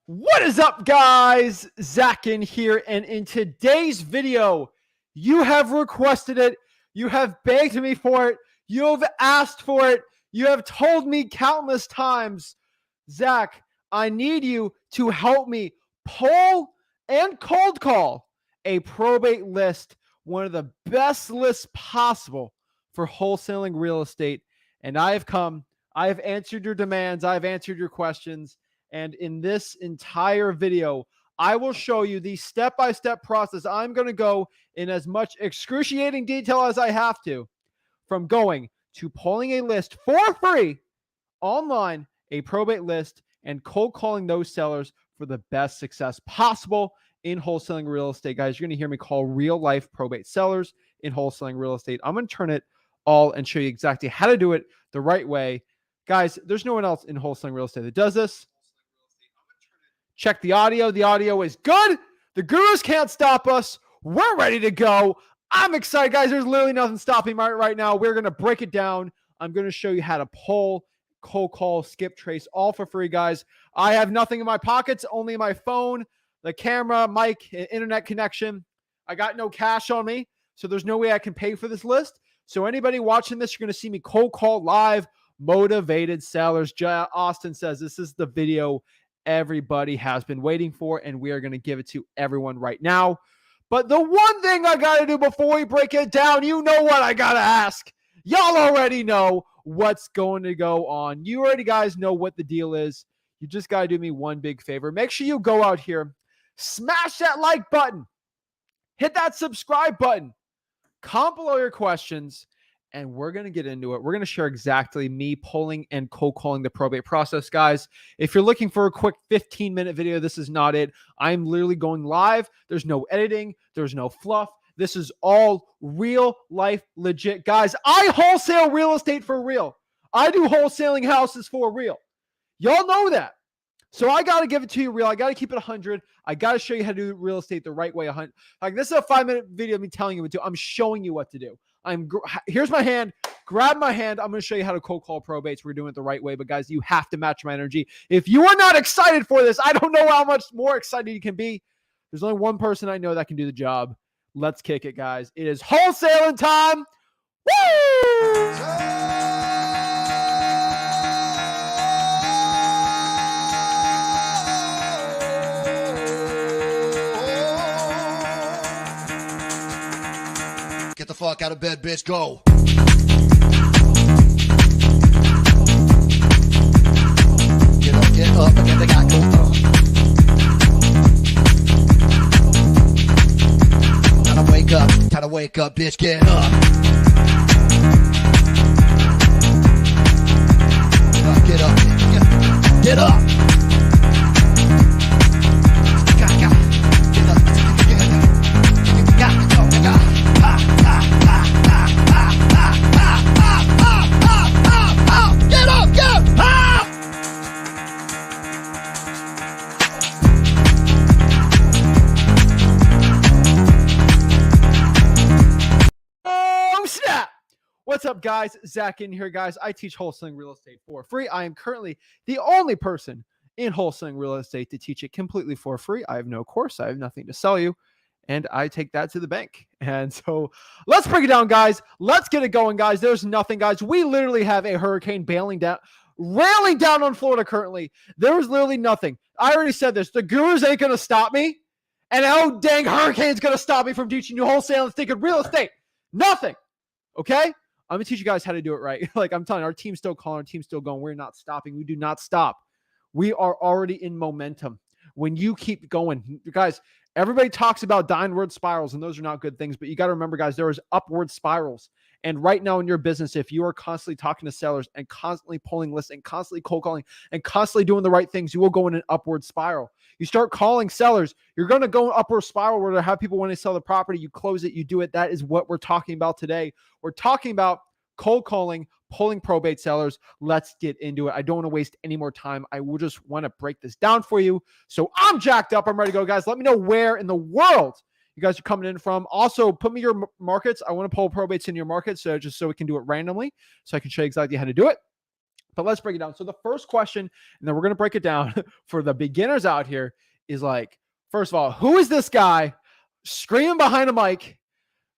What is up, guys? Zach Ginn here, and in today's video, you have requested it, you have begged me for it, you have asked for it, you have told me countless times, Zach, I need you to help me pull and cold call a probate list, one of the best lists possible for wholesaling real estate. And I have answered your demands, I've answered your questions. And in this entire video, I will show you the step-by-step process. I'm going to go in as much excruciating detail as I have to, from going to pulling a list for free online, a probate list, and cold calling those sellers for the best success possible in wholesaling real estate. Guys, you're going to hear me call real-life probate sellers in wholesaling real estate. I'm going to turn it all and show you exactly how to do it the right way. Guys, there's no one else in wholesaling real estate that does this. Check the audio. The audio is good. The gurus can't stop us. We're ready to go. I'm excited, guys. There's literally nothing stopping me right now. We're going to break it down. I'm going to show you how to pull, cold call, skip trace, all for free, guys. I have nothing in my pockets, only my phone, the camera, mic, internet connection. I got no cash on me, so there's no way I can pay for this list. So anybody watching this, you're going to see me cold call live, motivated sellers. Austin says this is the video everybody has been waiting for, and we are going to give it to everyone right now. But the one thing I got to do before we break it down, you know what I got to ask. Y'all already know what's going to go on. You already guys know what the deal is. You just got to do me one big favor. Make sure you go out here, smash that like button, hit that subscribe button, comment below your questions, and we're going to get into it. We're going to share exactly me pulling and cold calling the probate process, guys. If you're looking for a quick 15-minute video, this is not it. I'm literally going live. There's no editing. There's no fluff. This is all real life legit. Guys, I wholesale real estate for real. I do wholesaling houses for real. Y'all know that. So I got to give it to you real. I got to keep it 100. I got to show you how to do real estate the right way. 100. Like, this is a 5-minute video of me telling you what to do. I'm showing you what to do. Here's my hand. Grab my hand. I'm going to show you how to cold call probates. We're doing it the right way. But guys, you have to match my energy. If you are not excited for this, I don't know how much more excited you can be. There's only one person I know that can do the job. Let's kick it, guys. It is wholesaling time. Woo! Get the fuck out of bed, bitch. Go. Get up, get the guy go. Time to wake up, bitch. Get up. Get up, get up. What's up, guys? Zach Ginn here, guys. I teach wholesaling real estate for free. I am currently the only person in wholesaling real estate to teach it completely for free. I have no course. I have nothing to sell you, and I take that to the bank. And so let's break it down, guys. Let's get it going, guys. There's nothing, guys. We literally have a hurricane railing down on Florida currently. There is literally nothing. I already said this. The gurus ain't going to stop me, and how dang hurricane's going to stop me from teaching you wholesale and thinking real estate? Nothing. Okay? I'm going to teach you guys how to do it right. Like I'm telling you, our team's still calling, our team's still going. We're not stopping. We do not stop. We are already in momentum. When you keep going, guys, everybody talks about downward spirals, and those are not good things. But you got to remember, guys, there is upward spirals. And right now in your business, if you are constantly talking to sellers and constantly pulling lists and constantly cold calling and constantly doing the right things, you will go in an upward spiral. You start calling sellers, you're going to go an upward spiral where they have people want to sell the property. You close it, you do it. That is what we're talking about today. We're talking about cold calling, pulling probate sellers. Let's get into it. I don't want to waste any more time. I will just want to break this down for you. So I'm jacked up. I'm ready to go, guys. Let me know where in the world you guys are coming in from. Also, put me your markets. I want to pull probates in your market, so just so we can do it randomly, so I can show you exactly how to do it. But let's break it down. So the first question, and then we're going to break it down for the beginners out here, is like, first of all, who is this guy screaming behind a mic?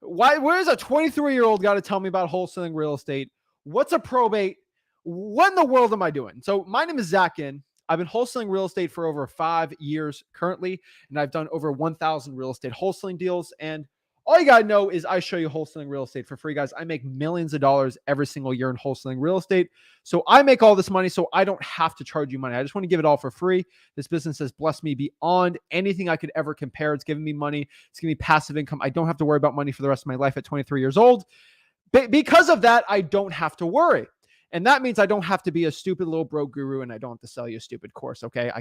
Where's a 23-year-old got to tell me about wholesaling real estate? What's a probate? What in the world am I doing? So my name is Zach Ginn. I've been wholesaling real estate for over 5 years currently, and I've done over 1,000 real estate wholesaling deals. And all you got to know is I show you wholesaling real estate for free, guys. I make millions of dollars every single year in wholesaling real estate. So I make all this money so I don't have to charge you money. I just want to give it all for free. This business has blessed me beyond anything I could ever compare. It's giving me money. It's giving me passive income. I don't have to worry about money for the rest of my life at 23 years old. Because of that, I don't have to worry. And that means I don't have to be a stupid little broke guru, and I don't have to sell you a stupid course. Okay. I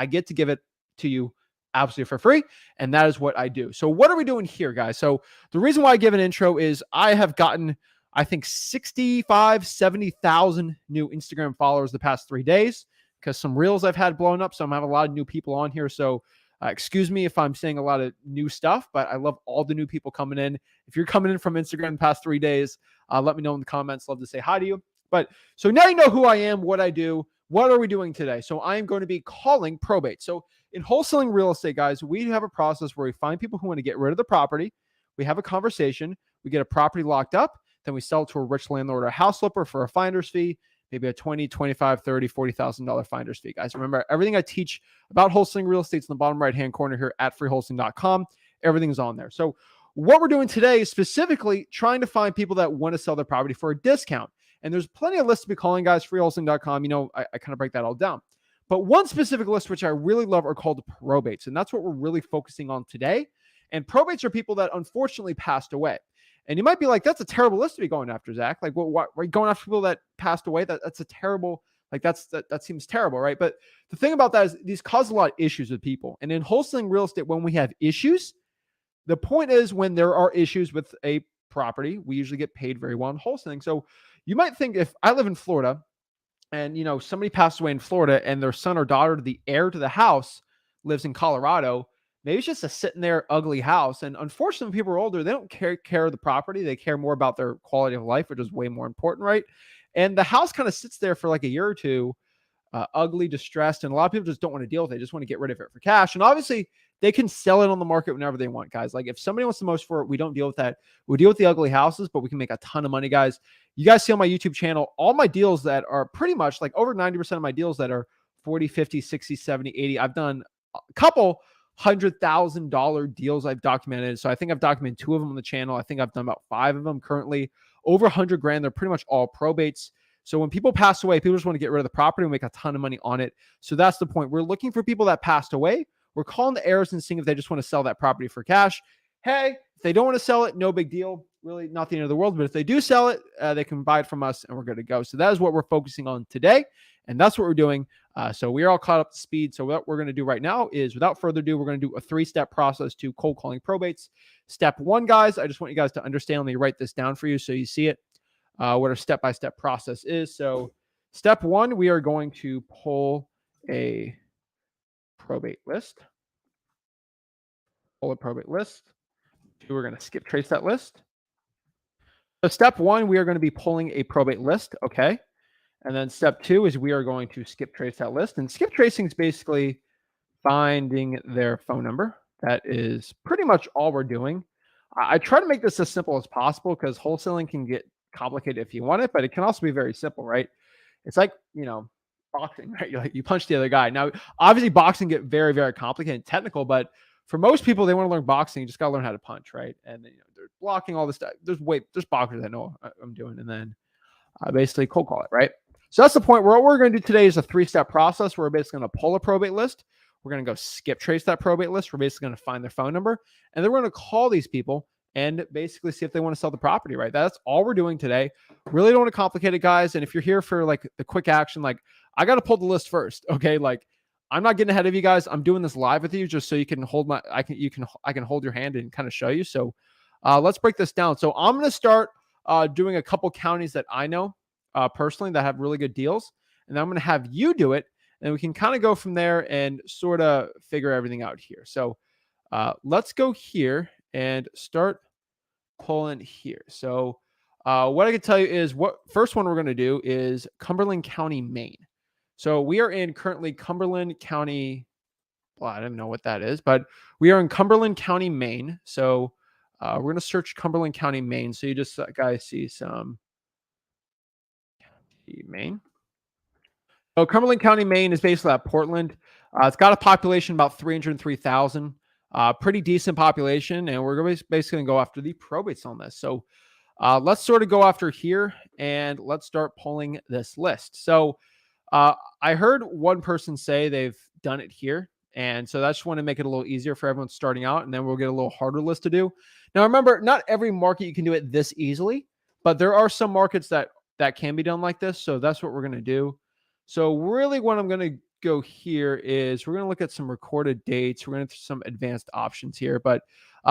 get to give it to you absolutely for free. And that is what I do. So what are we doing here, guys? So the reason why I give an intro is I have gotten, I think 65, 70,000 new Instagram followers the past 3 days because some reels I've had blown up. So I'm having a lot of new people on here. So excuse me if I'm saying a lot of new stuff, but I love all the new people coming in. If you're coming in from Instagram the past 3 days, let me know in the comments. Love to say hi to you. But so now you know who I am, what I do. What are we doing today? So I am going to be calling probate. So in wholesaling real estate, guys, we have a process where we find people who want to get rid of the property. We have a conversation. We get a property locked up. Then we sell it to a rich landlord or a house flipper for a finder's fee, maybe a $20,000, $25,000, $30,000, $40,000 finder's fee. Guys, remember, everything I teach about wholesaling real estate is in the bottom right-hand corner here at freewholesaling.com. Everything's on there. So what we're doing today is specifically trying to find people that want to sell their property for a discount. And there's plenty of lists to be calling, guys. Freewholesaling.com. You know, I kind of break that all down. But one specific list, which I really love, are called probates. And that's what we're really focusing on today. And probates are people that unfortunately passed away. And you might be like, that's a terrible list to be going after, Zach. Like, why are you going after people that passed away? That's a terrible, like that seems terrible, right? But the thing about that is these cause a lot of issues with people. And in wholesaling real estate, when we have issues, the point is when there are issues with a property, we usually get paid very well in wholesaling. So you might think, if I live in Florida and, you know, somebody passed away in Florida and their son or daughter, the heir to the house, lives in Colorado, maybe it's just a sitting there ugly house. And unfortunately, when people are older, they don't care of the property. They care more about their quality of life, which is way more important, right? And the house kind of sits there for like a year or two, ugly, distressed, and a lot of people just don't want to deal with it. They just want to get rid of it for cash. And obviously, they can sell it on the market whenever they want, guys. Like, if somebody wants the most for it, we don't deal with that. We deal with the ugly houses, but we can make a ton of money, guys. You guys see on my YouTube channel, all my deals that are pretty much like over 90% of my deals that are 40, 50, 60, 70, 80. I've done a couple $100,000 deals I've documented. So I think I've documented 2 of them on the channel. I think I've done about 5 of them currently. Over 100 grand. They're pretty much all probates. So when people pass away, people just want to get rid of the property and make a ton of money on it. So that's the point. We're looking for people that passed away. We're calling the heirs and seeing if they just want to sell that property for cash. Hey, if they don't want to sell it, no big deal. Really not the end of the world. But if they do sell it, they can buy it from us and we're good to go. So that is what we're focusing on today. And that's what we're doing. So we are all caught up to speed. So what we're going to do right now is, without further ado, we're going to do a 3-step process to cold calling probates. Step 1, guys, I just want you guys to understand. Let me write this down for you so you see it, what our step-by-step process is. So step 1, we are going to pull a probate list. Pull a probate list. 2, we're going to skip trace that list. So step 1, we are going to be pulling a probate list. Okay. And then step 2 is we are going to skip trace that list. And skip tracing is basically finding their phone number. That is pretty much all we're doing. I try to make this as simple as possible because wholesaling can get complicated if you want it, but it can also be very simple, right? It's like, you know, boxing, right? You punch the other guy. Now, obviously, boxing get very, very complicated and technical, but for most people, they want to learn boxing. You just got to learn how to punch, right? And then, you know, they're blocking all this stuff. There's boxers that know what I'm doing, and then basically cold call it, right? So that's the point. What we're going to do today is a 3-step process. We're basically going to pull a probate list. We're going to go skip trace that probate list. We're basically going to find their phone number, and then we're going to call these people and basically see if they want to sell the property, right? That's all we're doing today. Really don't want to complicate it, guys. And if you're here for like the quick action, like, I got to pull the list first. Okay. Like, I'm not getting ahead of you guys. I'm doing this live with you just so you can hold I can hold your hand and kind of show you. So let's break this down. So I'm going to start doing a couple counties that I know personally that have really good deals. And then I'm going to have you do it. And we can kind of go from there and sort of figure everything out here. So let's go here and start pulling here. So what I can tell you is what first one we're going to do is Cumberland County, Maine. So we are in currently Cumberland County. Well, I don't know what that is, but we are in Cumberland County, Maine. So we're going to search Cumberland County, Maine. So you just guys see some Maine. So Cumberland County, Maine is basically at Portland. It's got a population about 303,000. Pretty decent population, and we're basically going to go after the probates on this. So let's sort of go after here, and let's start pulling this list. So I heard one person say they've done it here, and so I just want to make it a little easier for everyone starting out, and then we'll get a little harder list to do. Now, remember, not every market you can do it this easily, but there are some markets that can be done like this. So that's what we're going to do. So really what I'm going to go here is we're going to look at some recorded dates. We're going to do some advanced options here, but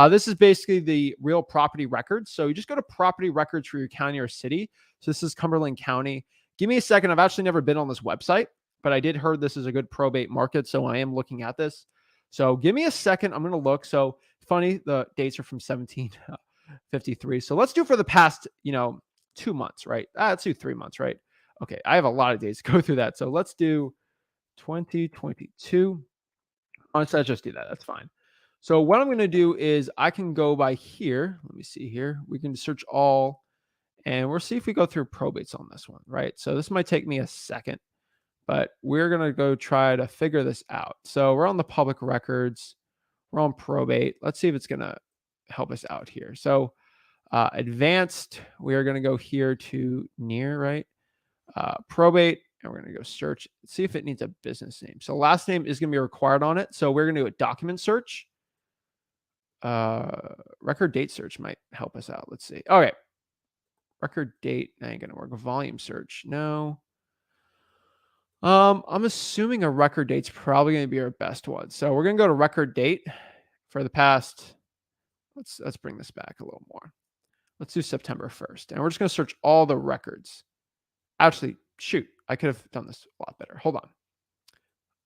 this is basically the real property records. So you just go to property records for your county or city. So this is Cumberland County. Give me a second. I've actually never been on this website, but I did heard this is a good probate market. So I am looking at this. So give me a second. I'm going to look. So funny, the dates are from 1753. So let's do for the past, 2 months, right? Let's do 3 months, right? Okay, I have a lot of days to go through that. So let's do 2022. Let's just do that. That's fine. So what I'm going to do is I can go by here. Let me see here. We can search all, and we'll see if we go through probates on this one, right? So this might take me a second, but we're going to go try to figure this out. So we're on the public records. We're on probate. Let's see if it's going to help us out here. So advanced, we are going to go here to near, right? Probate, and we're going to go search, see if it needs a business name. So last name is going to be required on it. So we're going to do a document search. Record date search might help us out. Let's see. Okay. Record date ain't going to work. Volume search. No. I'm assuming a record date's probably going to be our best one. So we're going to go to record date for the past. Let's bring this back a little more. Let's do September 1st. And we're just going to search all the records. Actually, shoot, I could have done this a lot better. Hold on.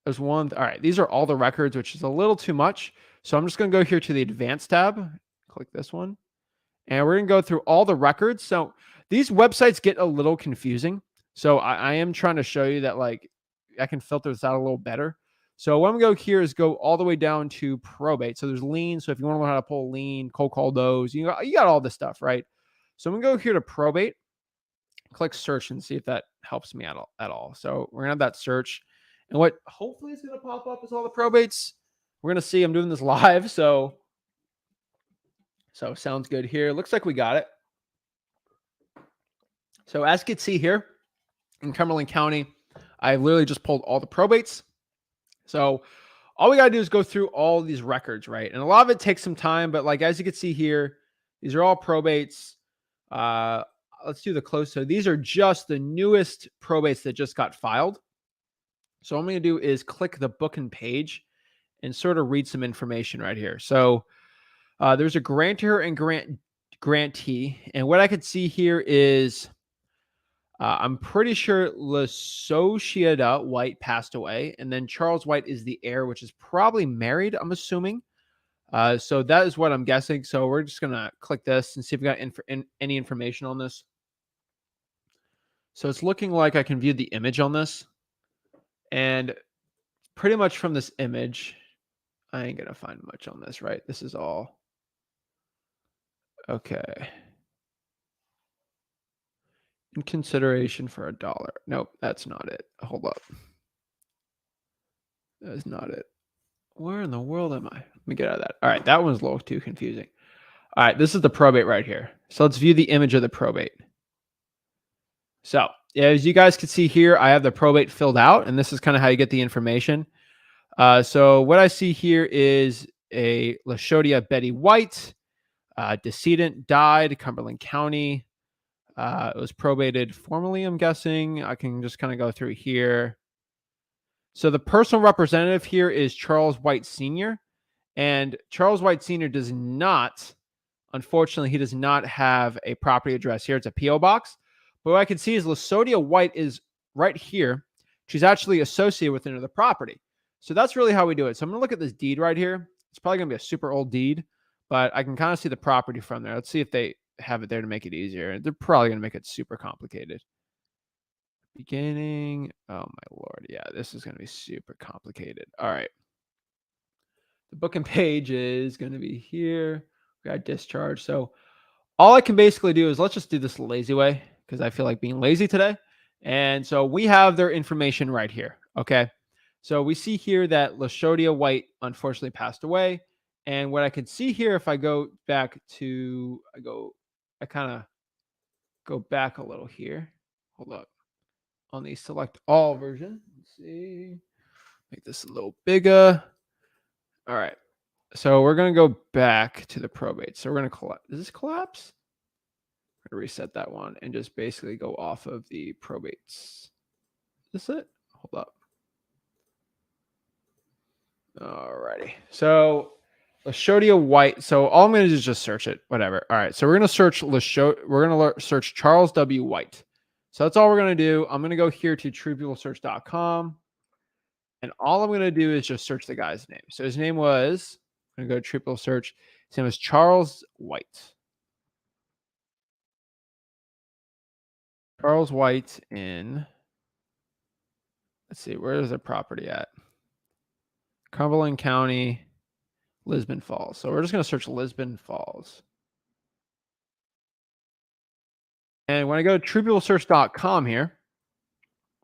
There's one. All right, these are all the records, which is a little too much. So I'm just going to go here to the advanced tab. Click this one. And we're going to go through all the records. So these websites get a little confusing. So I am trying to show you that I can filter this out a little better. So what I'm going to go here is go all the way down to probate. So there's lien. So if you want to learn how to pull a lien, cold call those, you got all this stuff, right? So I'm going to go here to probate. Click search and see if that helps me out at all. So we're going to have that search. And what hopefully is going to pop up is all the probates. We're going to see. I'm doing this live. So sounds good here. Looks like we got it. So as you can see here in Cumberland County, I literally just pulled all the probates. So all we got to do is go through all these records, right? And a lot of it takes some time, but as you can see here, these are all probates. Let's do the close. So these are just the newest probates that just got filed. So what I'm going to do is click the book and page and sort of read some information right here. So there's a grantor and grantee. And what I could see here is I'm pretty sure LaSociata White passed away. And then Charles White is the heir, which is probably married, I'm assuming. So that is what I'm guessing. So we're just going to click this and see if we got any information on this. So it's looking like I can view the image on this. And pretty much from this image, I ain't going to find much on this, right? This is all. Okay. In consideration for $1. Nope, that's not it. Hold up. That is not it. Where in the world am I? Let me get out of that. All right, that one's a little too confusing. All right, this is the probate right here. So let's view the image of the probate. So as you guys can see here, I have the probate filled out, and this is kind of how you get the information. So what I see here is a LaSociata Betty White, decedent died, Cumberland County. It was probated formally, I'm guessing. I can just kind of go through here. So the personal representative here is Charles White Sr. And Charles White Sr. does not, unfortunately, he does not have a property address here. It's a P.O. box. But what I can see is LaSociata White is right here. She's actually associated with another property. So that's really how we do it. So I'm going to look at this deed right here. It's probably going to be a super old deed, but I can kind of see the property from there. Let's see if they have it there to make it easier. They're probably going to make it super complicated. Beginning. Oh my Lord. Yeah, this is going to be super complicated. All right. The booking page is going to be here. We got discharge. So all I can basically do is let's just do this the lazy way because I feel like being lazy today. And so we have their information right here. Okay. So we see here that Lashodia White unfortunately passed away. And what I can see here, if I go back to, I kind of go back a little here. Hold up. On the select all version. Let's see. Make this a little bigger. All right. So we're going to go back to the probate. So we're going to collapse. Does this collapse? I'm going to reset that one and just basically go off of the probates. Is this it? Hold up. Alrighty. So Lashodia White. So all I'm going to do is just search it. Whatever. All right. So we're going to search We're going to search Charles W. White. So that's all we're going to do. I'm going to go here to truepeoplesearch.com. And all I'm going to do is just search the guy's name. So his name was, I'm going to go to True People Search. His name was Charles White. Charles White in, let's see, where is the property at? Cumberland County, Lisbon Falls. So we're just going to search Lisbon Falls. And when I go to truepeoplesearch.com here,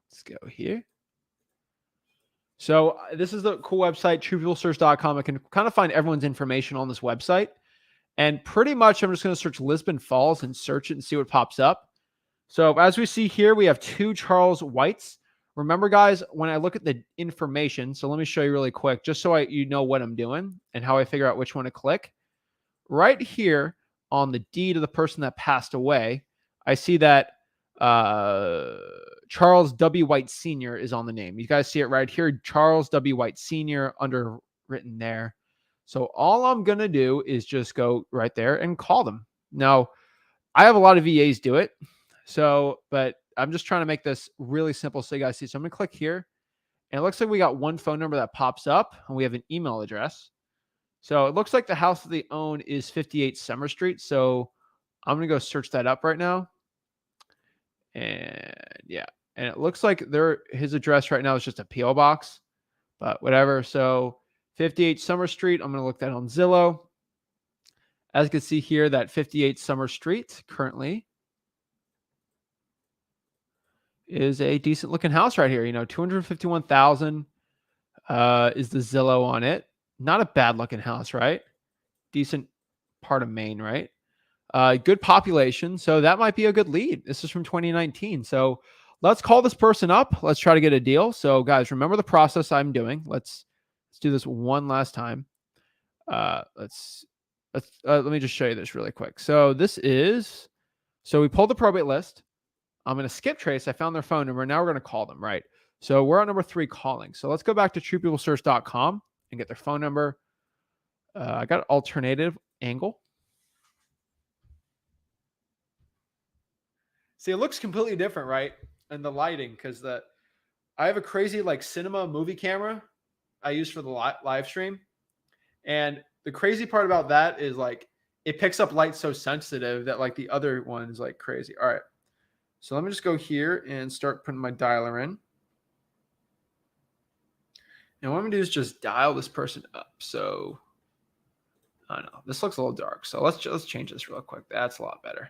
let's go here. So this is the cool website, truepeoplesearch.com. I can kind of find everyone's information on this website. And pretty much I'm just going to search Lisbon Falls and search it and see what pops up. So as we see here, we have 2 Charles Whites. Remember, guys, when I look at the information, so let me show you really quick, just so you know what I'm doing and how I figure out which one to click. Right here on the deed of the person that passed away, I see that Charles W. White Sr. is on the name. You guys see it right here, Charles W. White Sr. underwritten there. So all I'm going to do is just go right there and call them. Now, I have a lot of VAs do it. So, but I'm just trying to make this really simple so you guys see. So I'm going to click here. And it looks like we got one phone number that pops up. And we have an email address. So it looks like the house that they own is 58 Summer Street. So I'm going to go search that up right now. And yeah. And it looks like his address right now is just a P.O. box. But whatever. So 58 Summer Street. I'm going to look that on Zillow. As you can see here, that 58 Summer Street currently is a decent looking house right here. You know, 251,000 is the Zillow on it. Not a bad looking house, right? Decent part of Maine, right? Good population. So that might be a good lead. This is from 2019. So let's call this person up. Let's try to get a deal. So guys, remember the process I'm doing. Let's do this one last time. Let me just show you this really quick. So we pulled the probate list. I'm going to skip trace. I found their phone number. Now we're going to call them, right? So we're on number 3 calling. So let's go back to truepeoplesearch.com and get their phone number. I got an alternative angle. See, it looks completely different, right? And the lighting, because I have a crazy like cinema movie camera I use for the live stream. And the crazy part about that is like it picks up light so sensitive that like the other one is like crazy. All right. So let me just go here and start putting my dialer in. And what I'm going to do is just dial this person up. So I don't know. This looks a little dark. So let's change this real quick. That's a lot better.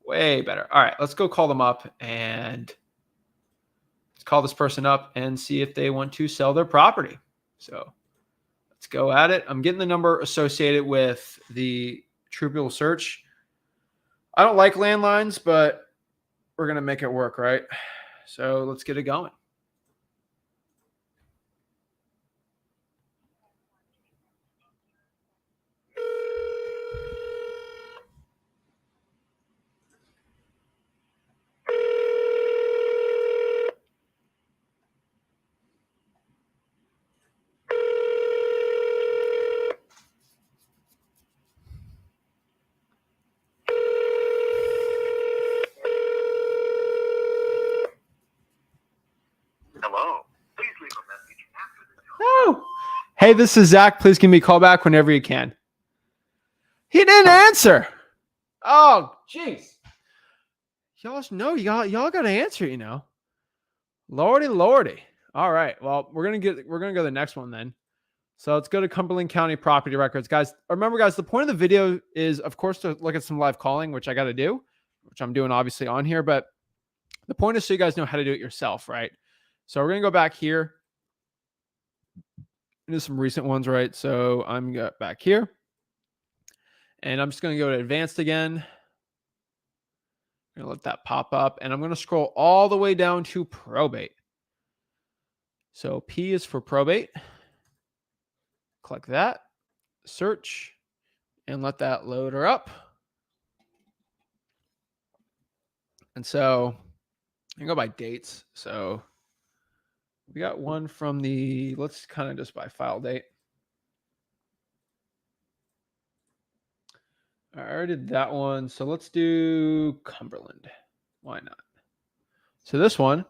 Way better. All right. Let's go call them up and let's call this person up and see if they want to sell their property. So let's go at it. I'm getting the number associated with the True People Search. I don't like landlines, but we're going to make it work, right? So let's get it going. Hello. Please leave a message after the tone. Oh, hey, this is Zach. Please give me a call back whenever you can. He didn't answer. Oh, jeez. Y'all know y'all got to answer, you know. Lordy, lordy. All right. Well, we're gonna go to the next one then. So let's go to Cumberland County property records, guys. Remember, guys, the point of the video is, of course, to look at some live calling, which I got to do, which I'm doing obviously on here. But the point is so you guys know how to do it yourself, right? So we're gonna go back here into some recent ones, right? So I'm back here, and I'm just gonna go to advanced again. I'm gonna let that pop up, and I'm gonna scroll all the way down to probate. So P is for probate. Click that, search, and let that load her up. And so I can go by dates. So we got one from the, let's kind of just by file date. I already did that one. So let's do Cumberland. Why not? So this one.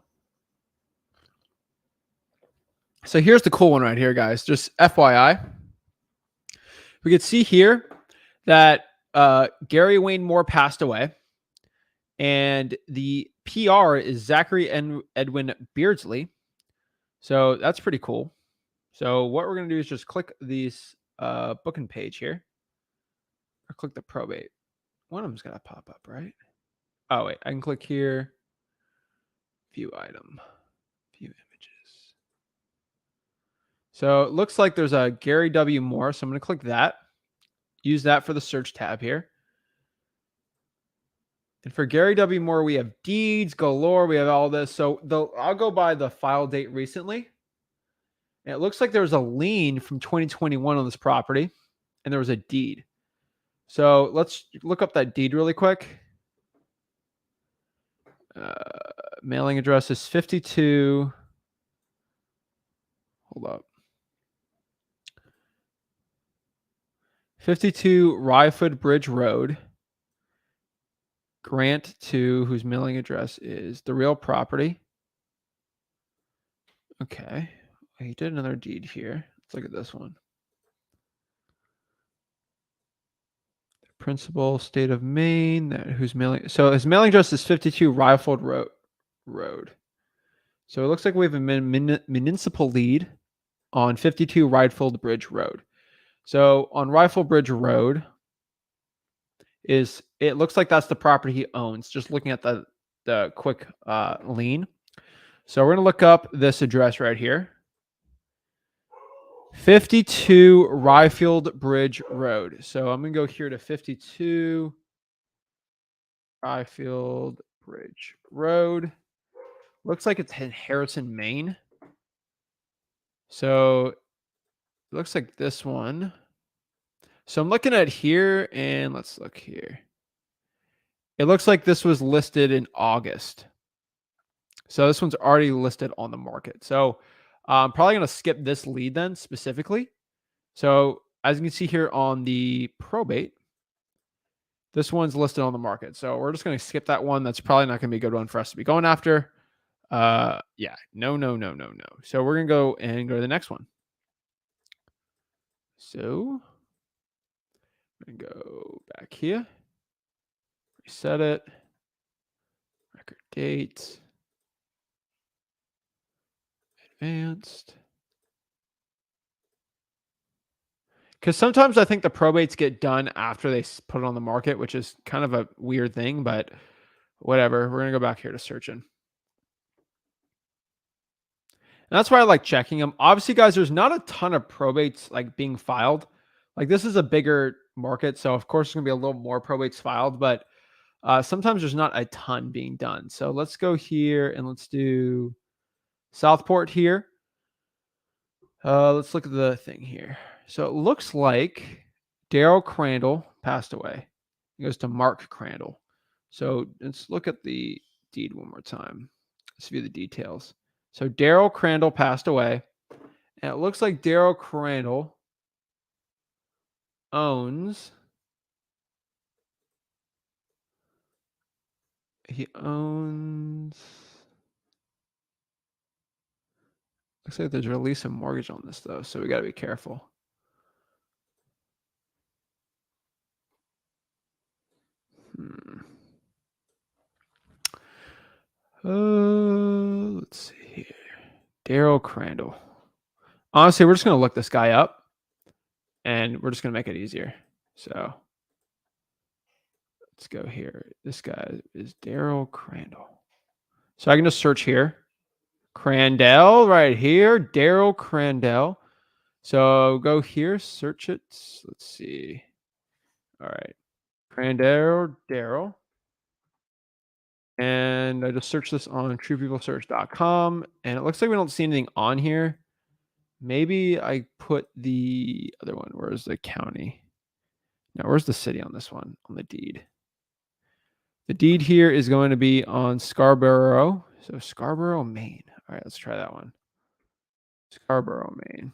So here's the cool one right here, guys. Just FYI. We could see here that Gary Wayne Moore passed away. And the PR is Zachary Edwin Beardsley. So that's pretty cool. So what we're going to do is just click this booking page here. Or click the probate. One of them's going to pop up, right? Oh, wait. I can click here. View item. View images. So it looks like there's a Gary W. Moore. So I'm going to click that. Use that for the search tab here. And for Gary W. Moore, we have deeds galore. We have all this. So I'll go by the file date recently. And it looks like there was a lien from 2021 on this property. And there was a deed. So let's look up that deed really quick. Mailing address is 52. Hold up. 52 Ryfoot Bridge Road. Grant 2, whose mailing address is the real property. Okay. He did another deed here. Let's look at this one. Principal, state of Maine, whose mailing. So his mailing address is 52 Ryfoot Road. So it looks like we have a municipal lead on 52 Ryfoot Bridge Road. So on Rifle Bridge Road it looks like that's the property he owns, just looking at the quick lien. So we're going to look up this address right here. 52 Ryfield Bridge Road. So I'm going to go here to 52 Ryfield Bridge Road. Looks like it's in Harrison, Maine. So it looks like this one. So I'm looking at here, and let's look here. It looks like this was listed in August. So this one's already listed on the market. So I'm probably going to skip this lead then specifically. So as you can see here on the probate, this one's listed on the market. So we're just going to skip that one. That's probably not going to be a good one for us to be going after. Yeah, no. So we're going to go to the next one. So I'm going to go back here, reset it, record date, advanced. Because sometimes I think the probates get done after they put it on the market, which is kind of a weird thing, but whatever. We're going to go back here to searching. And that's why I like checking them. Obviously, guys, there's not a ton of probates like being filed. Like this is a bigger market, so of course there's going to be a little more probates filed, but sometimes there's not a ton being done. So let's go here and let's do Southport here. Let's look at the thing here. So it looks like Daryl Crandall passed away. It goes to Mark Crandall. So let's look at the deed one more time. Let's view the details. So Daryl Crandall passed away. And it looks like Daryl Crandall owns. He owns. Looks like there's a release of mortgage on this, though. So we got to be careful. Let's see here. Daryl Crandall. Honestly, we're just going to look this guy up and we're just going to make it easier. So let's go here. This guy is Daryl Crandall. So I can just search here. Crandall right here. Daryl Crandall. So go here, search it. Let's see. All right. Crandall, Daryl. And I just searched this on truepeoplesearch.com and it looks like we don't see anything on here. Maybe I put the other one. Where's the county? No, where's the city on this one? On the deed. The deed here is going to be on Scarborough. So Scarborough, Maine. All right, let's try that one. Scarborough, Maine.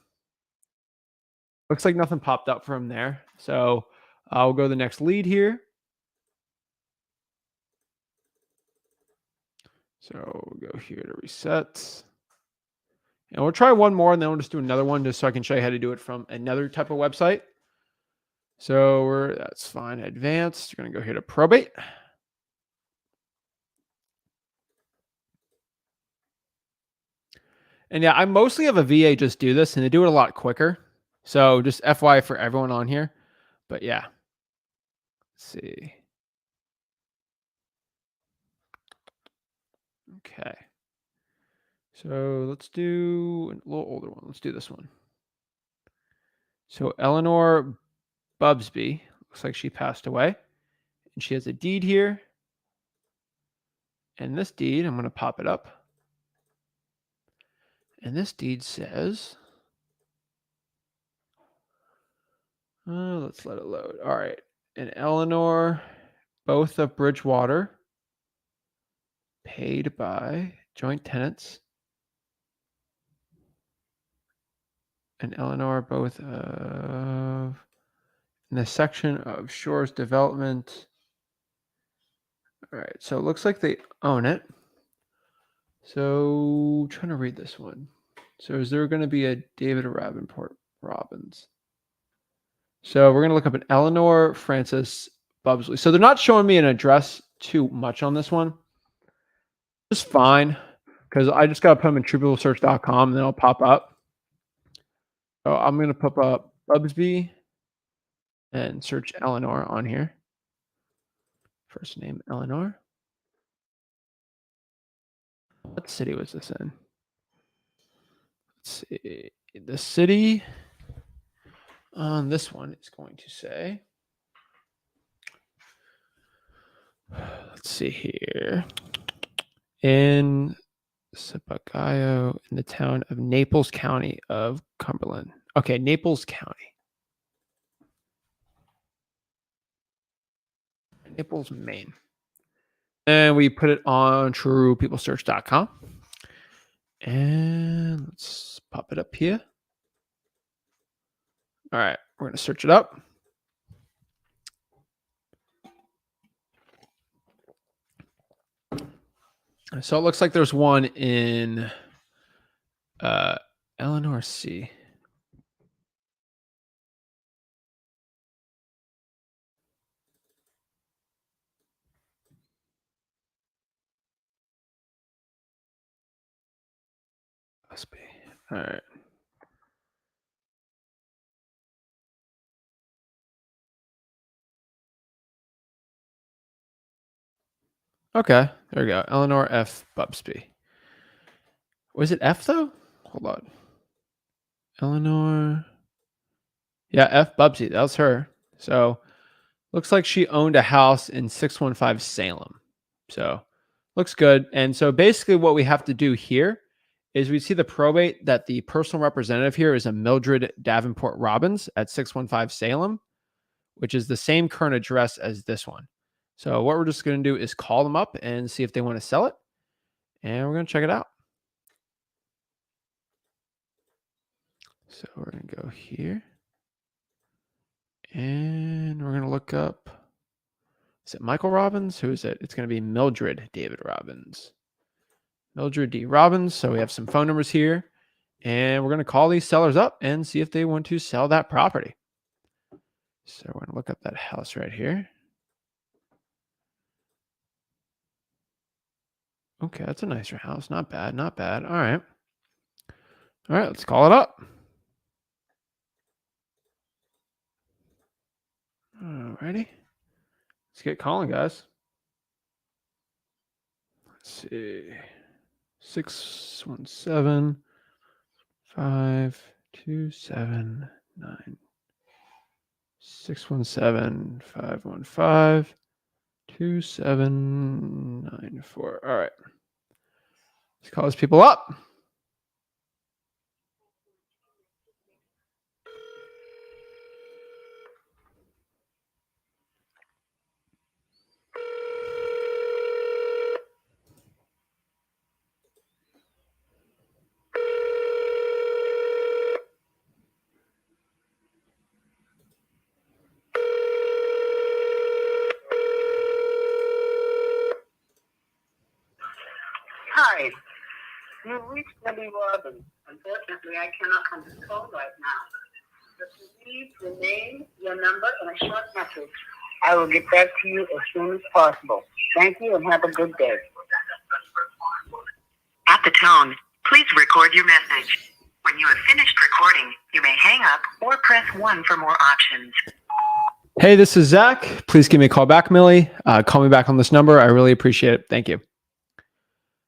Looks like nothing popped up from there. So I'll go to the next lead here. So we'll go here to reset. And we'll try one more and then we'll just do another one just so I can show you how to do it from another type of website. So that's fine. Advanced. You're going to go here to probate. And yeah, I mostly have a VA just do this and they do it a lot quicker. So just FYI for everyone on here. But yeah. Let's see. Okay. So let's do a little older one. Let's do this one. So Eleanor Bubsby, looks like she passed away. And she has a deed here. And this deed, I'm going to pop it up. And this deed says, let's let it load. All right. And Eleanor, both of Bridgewater, paid by joint tenants. And Eleanor, both of in the section of Shores Development. All right. So it looks like they own it. So trying to read this one. So is there going to be a David Robbins? So we're going to look up an Eleanor Francis Bubsley. So they're not showing me an address too much on this one. It's fine because I just got to put them in truepeoplesearch.com and then it'll pop up. So I'm going to pop up Bubsby and search Eleanor on here. First name Eleanor. What city was this in? Let's see. The city on this one is going to say, let's see here. In Sabagayo, in the town of Naples County of Cumberland. Okay, Naples County. Naples, Maine. And we put it on truepeoplesearch.com. And let's pop it up here. All right, we're going to search it up. So it looks like there's one in Eleanor C. Must be. All right. Okay, there we go. Eleanor F. Bubsby. Was it F though? Hold on. Eleanor. Yeah, F. Bubsby. That was her. So looks like she owned a house in 615 Salem. So looks good. And so basically what we have to do here is we see the probate that the personal representative here is a Mildred Davenport Robbins at 615 Salem, which is the same current address as this one. So what we're just going to do is call them up and see if they want to sell it. And we're going to check it out. So we're going to go here. And we're going to look up, is it Michael Robbins? Who is it? It's going to be Mildred David Robbins. Mildred D. Robbins. So we have some phone numbers here. And we're going to call these sellers up and see if they want to sell that property. So we're going to look up that house right here. Okay, that's a nicer house. Not bad, not bad. All right. All right, let's call it up. All righty. Let's get calling, guys. Let's see. 617 5279. 617 515 2794. All right. Let's call these people up. Hi, you reached Debbie Robbins. Unfortunately, I cannot come to the phone right now. But please your name, your number, and a short message. I will get back to you as soon as possible. Thank you and have a good day. At the tone, please record your message. When you have finished recording, you may hang up or press 1 for more options. Hey, this is Zach. Please give me a call back, Millie. Call me back on this number. I really appreciate it. Thank you.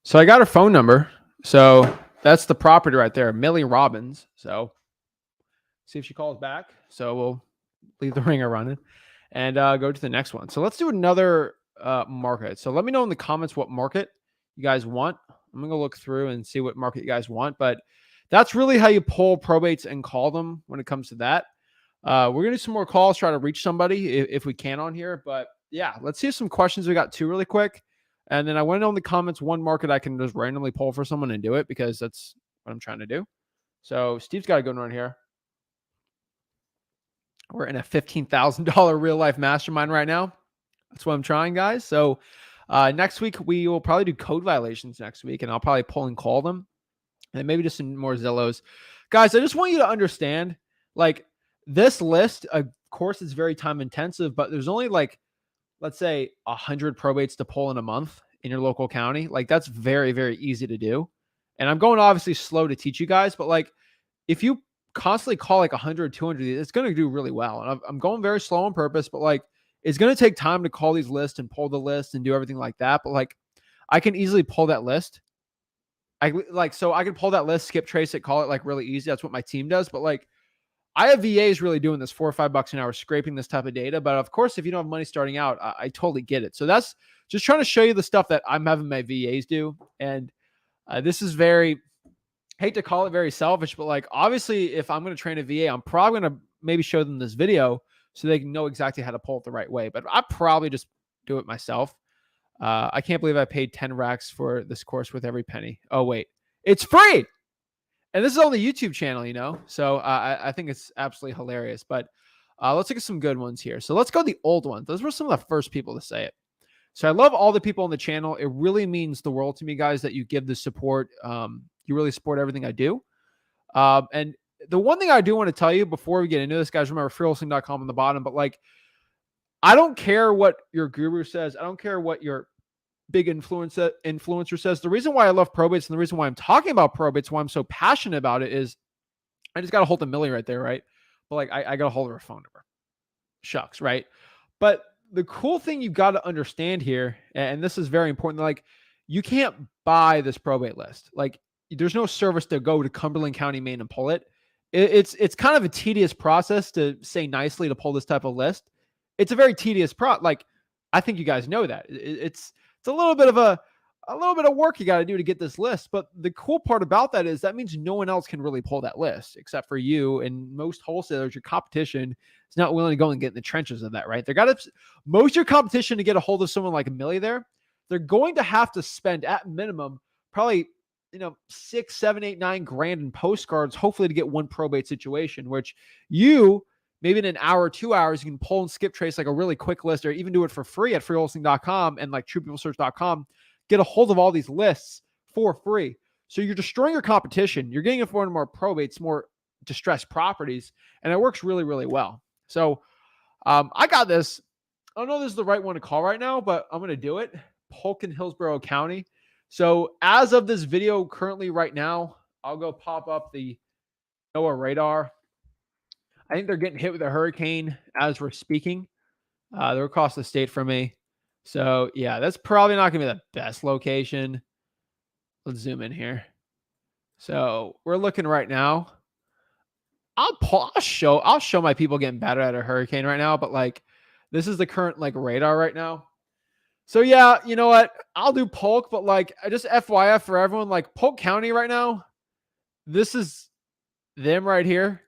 So I got her phone number. So that's the property right there, Millie Robbins. So see if she calls back. So we'll leave the ringer running and go to the next one. So let's do another market. So let me know in the comments what market you guys want. I'm going to look through and see what market you guys want. But that's really how you pull probates and call them when it comes to that. We're going to do some more calls, try to reach somebody if we can on here. But yeah, let's see some questions. We got two really quick. And then I want to know in the comments one market I can just randomly pull for someone and do it because that's what I'm trying to do. So Steve's got a good one here. We're in a $15,000 real life mastermind right now. That's what I'm trying, guys. So next week, we will probably do code violations next week, and I'll probably pull and call them. And maybe just some more Zillows. Guys, I just want you to understand, like, this list, of course, it's very time intensive, but there's only like, let's say 100 probates to pull in a month in your local county. Like, that's very, very easy to do. And I'm going obviously slow to teach you guys, but like, if you constantly call like 100, 200, it's going to do really well. And I'm going very slow on purpose, but like, it's going to take time to call these lists and pull the list and do everything like that. But like, I can easily pull that list. So I can pull that list, skip trace it, call it like really easy. That's what my team does. But like, I have VAs really doing this $4 or $5 an hour, scraping this type of data. But of course, if you don't have money starting out, I totally get it. So that's just trying to show you the stuff that I'm having my VAs do. And this is very, hate to call it very selfish, but like, obviously, if I'm going to train a VA, I'm probably going to maybe show them this video so they can know exactly how to pull it the right way. But I probably just do it myself. I can't believe I paid 10 racks for this course with every penny. Oh, wait, it's free. And this is on the YouTube channel, you know? So I think it's absolutely hilarious. But let's look at some good ones here. So let's go to the old ones. Those were some of the first people to say it. So I love all the people on the channel. It really means the world to me, guys, that you give the support. You really support everything I do. And the one thing I do want to tell you before we get into this, guys, remember freewholesaling.com on the bottom. But like, I don't care what your guru says. I don't care what your big influencer says. The reason why I love probates and the reason why I'm talking about probates, why I'm so passionate about it is I just got a hold of Millie right there, right? But like, I got a hold of her phone number. Shucks, right? But the cool thing you got to understand here, and this is very important, like, you can't buy this probate list. Like, there's no service to go to Cumberland County, Maine and pull it. It's kind of a tedious process, to say nicely, to pull this type of list. It's a very tedious like, I think you guys know that. It's a little bit of work you got to do to get this list. But the cool part about that is that means no one else can really pull that list except for you and most wholesalers. Your competition is not willing to go and get in the trenches of that, right? Most of your competition to get a hold of someone like a Millie there, they're going to have to spend at minimum probably, $6, $7, $8, $9 grand in postcards, hopefully to get one probate situation, which you maybe in an hour, 2 hours, you can pull and skip trace like a really quick list, or even do it for free at freewholesaling.com and like truepeoplesearch.com. Get a hold of all these lists for free. So you're destroying your competition. You're getting afforded more probates, more distressed properties, and it works really, really well. So I got this. I don't know if this is the right one to call right now, but I'm going to do it. Polk and Hillsborough County. So as of this video currently right now, I'll go pop up the NOAA radar. I think they're getting hit with a hurricane as we're speaking. They're across the state from me. So yeah, that's probably not gonna be the best location. Let's zoom in here. So we're looking right now. I'll show my people getting better at a hurricane right now, but like this is the current like radar right now. So yeah, you know what? I'll do Polk, but like just FYI for everyone, like Polk County right now, this is them right here.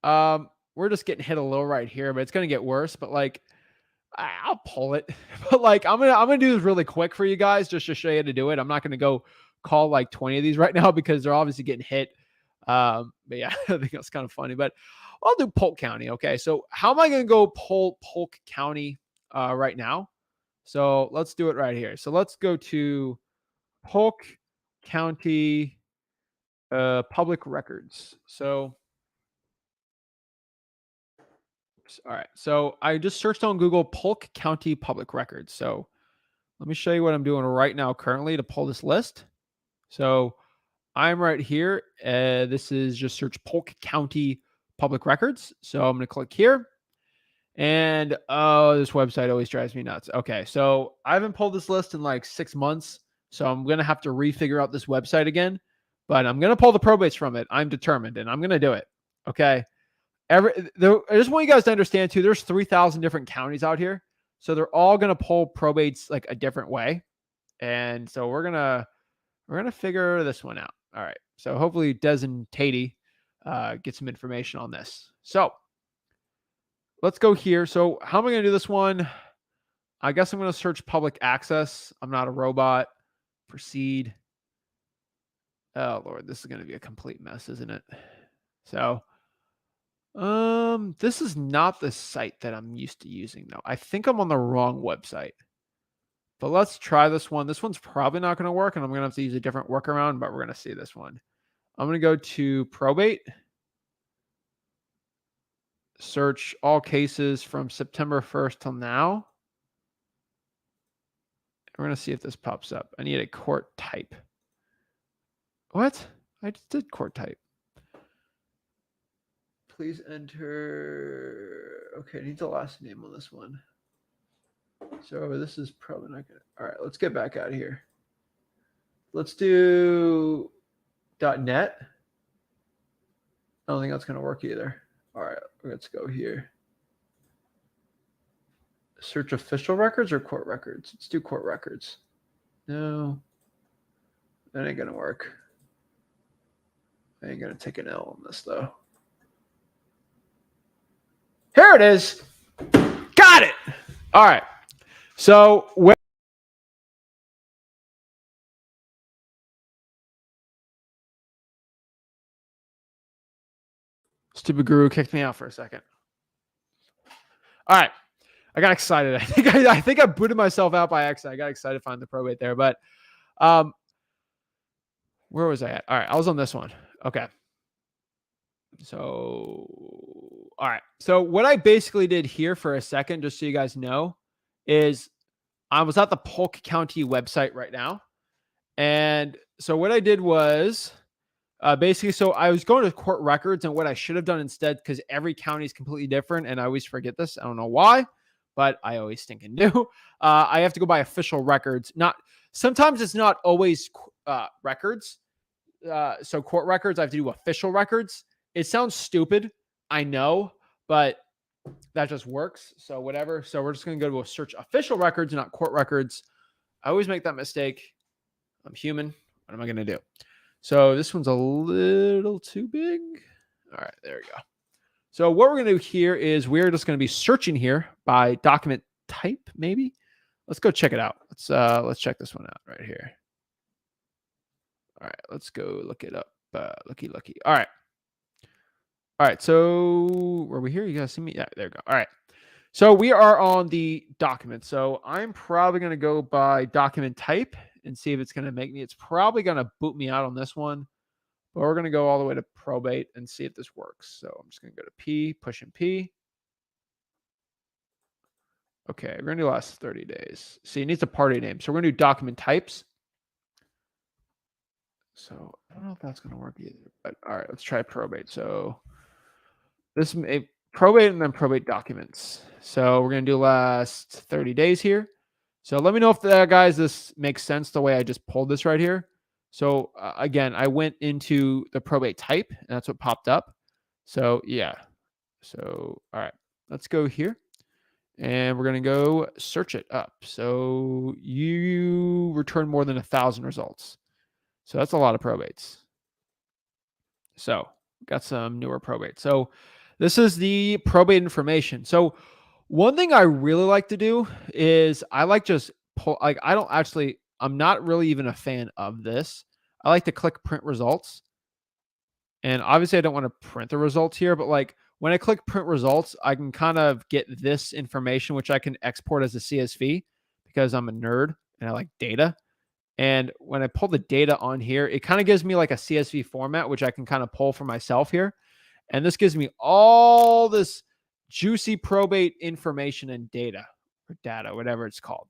We're just getting hit a little right here, but it's gonna get worse. But like I'll pull it. But like I'm gonna do this really quick for you guys just to show you how to do it. I'm not gonna go call like 20 of these right now because they're obviously getting hit. But yeah, I think that's kind of funny. But I'll do Polk County. Okay, so how am I gonna go pull Polk County right now? So let's do it right here. So let's go to Polk County public records. So all right. So I just searched on Google Polk County public records. So let me show you what I'm doing right now currently to pull this list. So I'm right here. This is just search Polk County public records. So I'm going to click here. And oh, this website always drives me nuts. Okay. So I haven't pulled this list in like 6 months. So I'm going to have to refigure out this website again. But I'm going to pull the probates from it. I'm determined and I'm going to do it. Okay. I just want you guys to understand too, there's 3,000 different counties out here. So they're all going to pull probates like a different way. And so we're going to figure this one out. All right. So hopefully Des and Tatey get some information on this. So let's go here. So how am I going to do this one? I guess I'm going to search public access. I'm not a robot. Proceed. Oh Lord, this is going to be a complete mess, isn't it? So this is not the site that I'm used to using though. I think I'm on the wrong website. But let's try this one. This one's probably not going to work, and I'm going to have to use a different workaround, but we're going to see this one. I'm going to go to probate. Search all cases from September 1st till now. We're going to see if this pops up. I need a court type. What? I just did court type. Please enter. Okay, I need the last name on this one. So this is probably not good. All right, let's get back out of here. Let's do .net. I don't think that's going to work either. All right, let's go here. Search official records or court records? Let's do court records. No, that ain't going to work. I ain't going to take an L on this though. Here it is. Got it. All right. So Stupid Guru kicked me out for a second. All right. I got excited. I think I booted myself out by accident. I got excited to find the probate there, but where was I at? All right. I was on this one. Okay. So, all right. So what I basically did here for a second, just so you guys know, is I was at the Polk County website right now. And so what I did was basically, so I was going to court records, and what I should have done instead, because every county is completely different, and I always forget this. I don't know why, but I always stinking do. I have to go by official records. Sometimes it's not always records. So court records, I have to do official records. It sounds stupid, I know, but that just works. So whatever. So we're just going to go to a search official records, not court records. I always make that mistake. I'm human. What am I going to do? So this one's a little too big. All right, there we go. So what we're going to do here is we're just going to be searching here by document type, maybe. Let's go check it out. Let's check this one out right here. All right, let's go look it up. Lucky. All right. All right, so were we here? You guys see me? Yeah, there we go. All right. So we are on the document. So I'm probably going to go by document type and see if it's going to make me. It's probably going to boot me out on this one. But we're going to go all the way to probate and see if this works. So I'm just going to go to P, push in P. Okay, we're gonna do last 30 days. See, it needs a party name. So we're gonna do document types. So I don't know if that's gonna work either, but all right, let's try probate. So this may probate and then probate documents. So we're gonna do last 30 days here. So let me know if guys, this makes sense the way I just pulled this right here. So again, I went into the probate type and that's what popped up. So yeah. So, all right, let's go here and we're going to go search it up. So you return more than 1,000 results. So that's a lot of probates. So got some newer probates. So this is the probate information. So one thing I really like to do is I like just pull, like, I'm not really even a fan of this. I like to click print results. And obviously I don't want to print the results here, but like when I click print results, I can kind of get this information, which I can export as a CSV because I'm a nerd and I like data. And when I pull the data on here, it kind of gives me like a CSV format, which I can kind of pull for myself here. And this gives me all this juicy probate information and data, whatever it's called.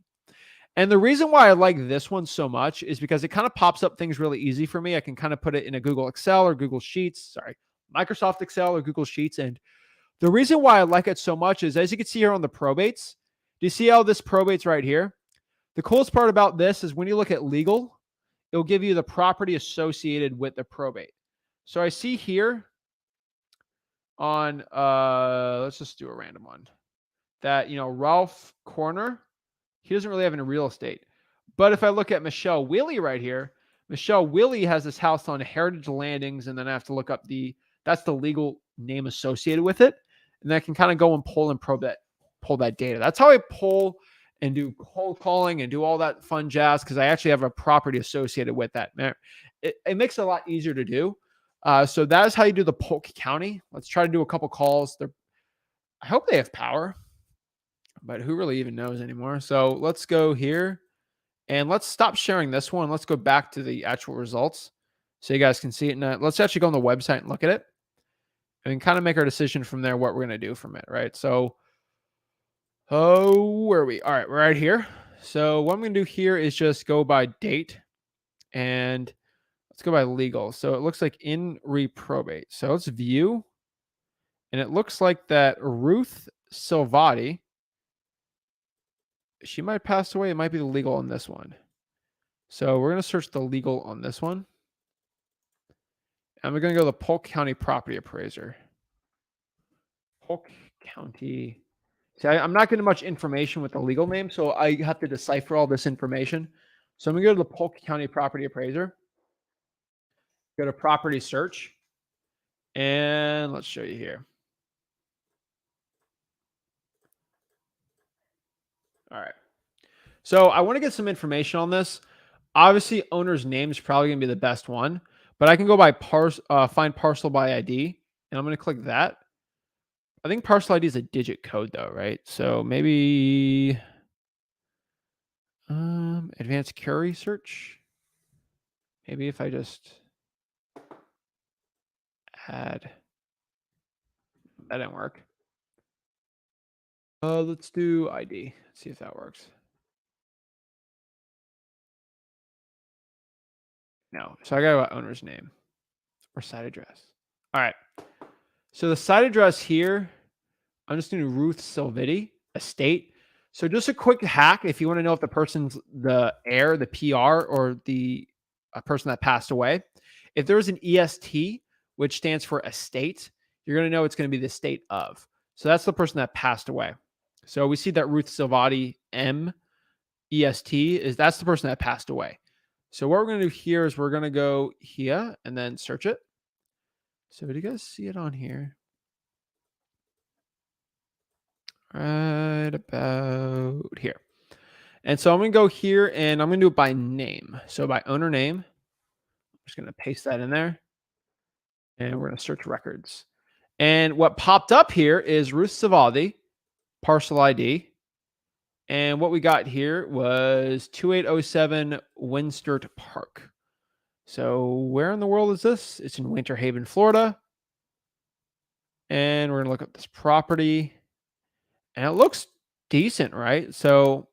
And the reason why I like this one so much is because it kind of pops up things really easy for me. I can kind of put it in a Google Excel or Google Sheets, Microsoft Excel or Google Sheets. And the reason why I like it so much is, as you can see here on the probates, do you see how this probate's right here? The coolest part about this is when you look at legal, it'll give you the property associated with the probate. So I see here on, let's just do a random one, that, Ralph Corner, he doesn't really have any real estate. But if I look at Michelle Willie right here, Michelle Willie has this house on Heritage Landings, and then I have to look up that's the legal name associated with it. And then I can kind of go and pull that data. That's how I pull and do cold calling and do all that fun jazz, because I actually have a property associated with that. It makes it a lot easier to do. So that is how you do the Polk County. Let's try to do a couple calls. I hope they have power, but who really even knows anymore? So let's go here and let's stop sharing this one. Let's go back to the actual results so you guys can see it. And let's actually go on the website and look at it and kind of make our decision from there, what we're going to do from it, right? So, where are we? All right, we're right here. So what I'm going to do here is just go by date and let's go by legal. So it looks like in reprobate. So let's view. And it looks like that Ruth Silvati, she might pass away. It might be the legal on this one. So we're going to search the legal on this one. And we're going to go to the Polk County Property Appraiser. Polk County. See, I'm not getting much information with the legal name, so I have to decipher all this information. So I'm going to go to the Polk County Property Appraiser. Go to Property Search. And let's show you here. All right. So I want to get some information on this. Obviously, owner's name is probably going to be the best one, but I can go by find parcel by ID, and I'm going to click that. I think parcel ID is a digit code though, right? So maybe advanced query search. Maybe if I just add, that didn't work. Let's do ID. See if that works. No. So I got owner's name or site address. All right. So the site address here, I'm just doing Ruth Silvati estate. So just a quick hack, if you want to know if the person's the heir, the PR, or the person that passed away. If there's an EST, which stands for estate, you're going to know it's going to be the state of. So that's the person that passed away. So we see that Ruth Silvati M EST that's the person that passed away. So what we're going to do here is we're going to go here and then search it. So do you guys see it on here? Right about here. And so I'm going to go here and I'm going to do it by name. So by owner name, I'm just going to paste that in there. And we're going to search records. And what popped up here is Ruth Silvati, parcel ID. And what we got here was 2807 Winstert Park. So where in the world is this? It's in Winter Haven, Florida. And we're going to look up this property. And it looks decent, right? So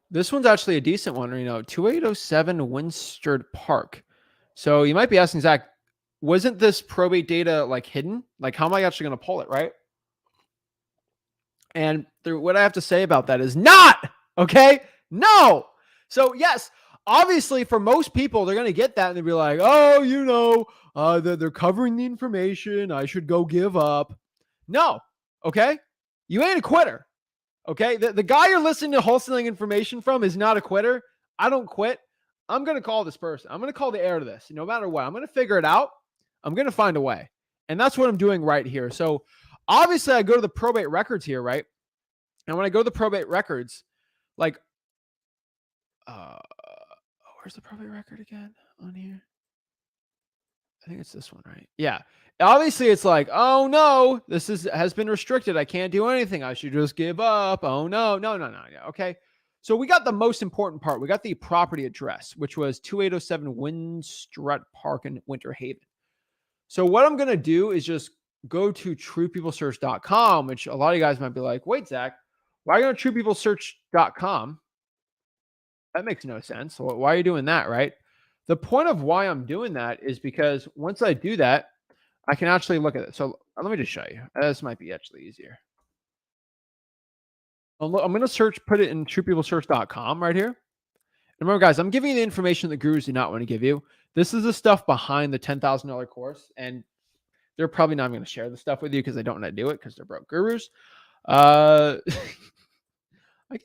this one's actually a decent one, 2807 Winstead Park. So you might be asking, Zach, wasn't this probate data like hidden? Like, how am I actually going to pull it, right? And what I have to say about that is not, okay? No. So yes, obviously for most people, they're going to get that and they'll be like, oh, they're covering the information. I should go give up. No. Okay. You ain't a quitter. Okay. The guy you're listening to wholesaling information from is not a quitter. I don't quit. I'm going to call this person. I'm going to call the heir to this. No matter what, I'm going to figure it out. I'm going to find a way. And that's what I'm doing right here. So obviously I go to the probate records here, right? And when I go to the probate records, like, where's the probate record again on here? I think it's this one, right? Yeah. Obviously, it's like, oh no, this has been restricted. I can't do anything. I should just give up. Oh no. Okay. So we got the most important part. We got the property address, which was 2807 Winstead Park in Winter Haven. So what I'm going to do is just go to truepeoplesearch.com, which a lot of you guys might be like, wait, Zach, why are you going to truepeoplesearch.com? That makes no sense. Why are you doing that, right? The point of why I'm doing that is because once I do that, I can actually look at it. So let me just show you. This might be actually easier. I'm going to search, put it in truepeoplesearch.com right here. And remember, guys, I'm giving you the information that gurus do not want to give you. This is the stuff behind the $10,000 course. And they're probably not going to share the stuff with you because they don't know how to do it because they're broke gurus. Do I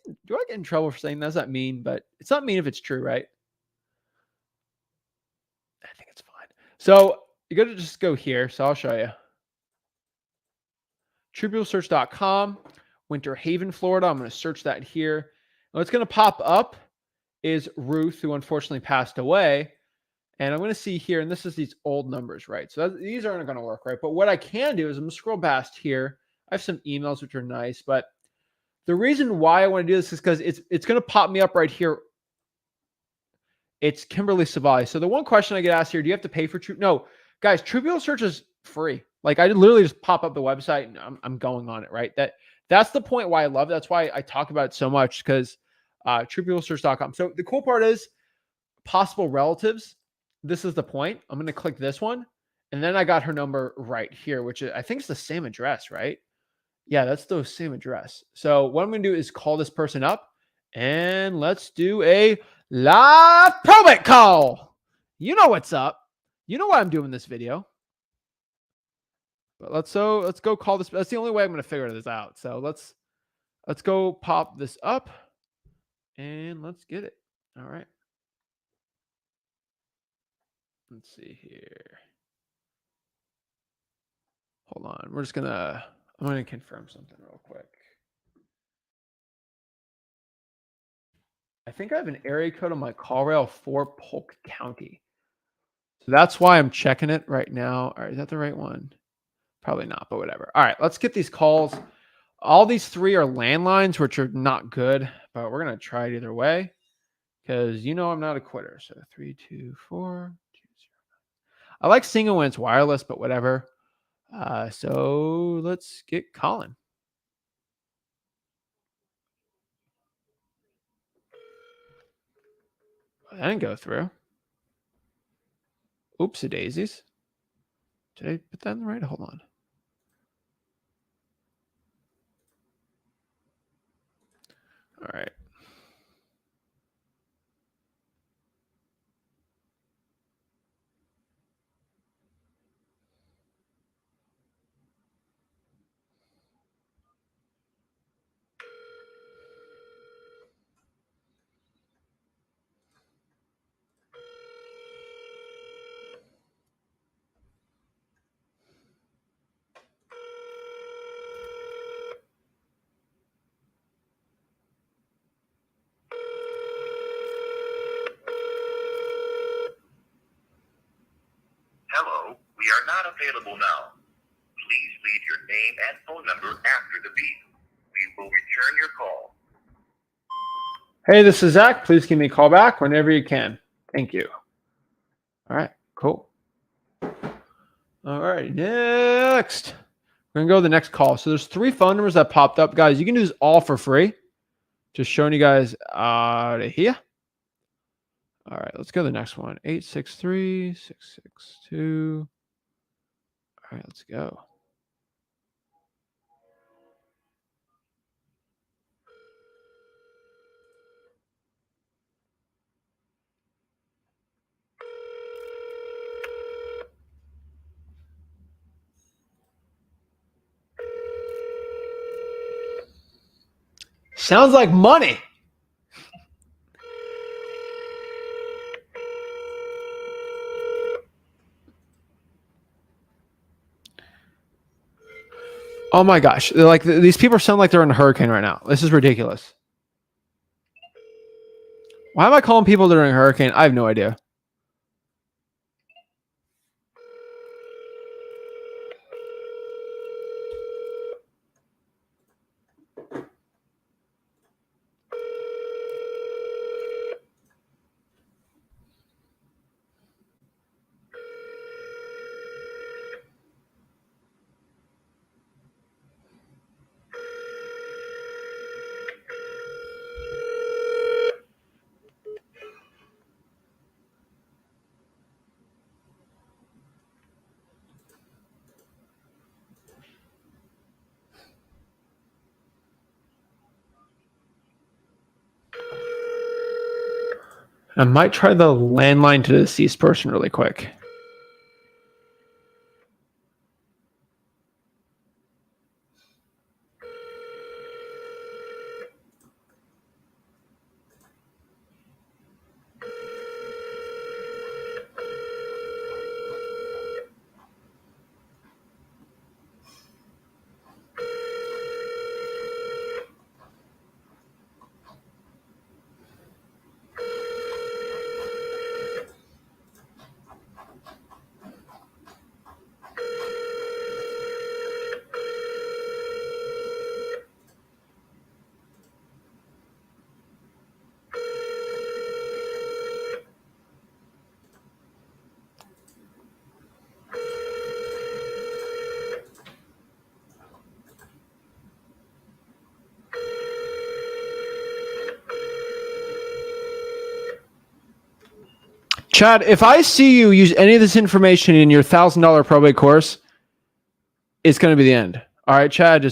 get in trouble for saying that's not mean, but it's not mean if it's true, right? I think it's fine. So you got to just go here. So I'll show you. TruePeopleSearch.com, Winter Haven, Florida. I'm going to search that here. And what's going to pop up is Ruth, who unfortunately passed away. And I'm going to see here, and this is these old numbers, right? So these aren't going to work, right? But what I can do is I'm going to scroll past here. I have some emails, which are nice, but the reason why I want to do this is because it's going to pop me up right here. It's Kimberly Savali. So the one question I get asked here, do you have to pay for True? No, guys, True People Search is free. Like I literally just pop up the website and I'm going on it, right? That's the point why I love it. That's why I talk about it so much because truepeoplesearch.com. So the cool part is possible relatives. This is the point. I'm going to click this one. And then I got her number right here, which I think is the same address, right? Yeah, that's the same address. So what I'm going to do is call this person up and let's do a live probate call. You know what's up. You know why I'm doing this video. But let's go call this. That's the only way I'm going to figure this out. So let's go pop this up and let's get it. All right. Let's see here. Hold on. I'm going to confirm something real quick. I think I have an area code on my call rail for Polk County. So that's why I'm checking it right now. All right, is that the right one? Probably not, but whatever. All right, let's get these calls. All these three are landlines, which are not good, but we're going to try it either way because I'm not a quitter. So 324. I like single when it's wireless, but whatever. So let's get calling. That didn't go through. Oopsie daisies. Did I put that in the right? Hold on. All right. Hello, we are not available now. Please leave your name and phone number after the beep. We will return your call. Hey, this is Zach. Please give me a call back whenever you can. Thank you. All right, cool. All right, next. We're going to go to the next call. So there's 3 phone numbers that popped up. Guys, you can do this all for free. Just showing you guys here. All right, let's go to the next one. 863-662. All right, let's go. Sounds like money. Oh my gosh. They're like, these people sound like they're in a hurricane right now. This is ridiculous. Why am I calling people during a hurricane? I have no idea. I might try the landline to the deceased person really quick. Chad, if I see you use any of this information in your $1,000 probate course, it's going to be the end. All right, Chad,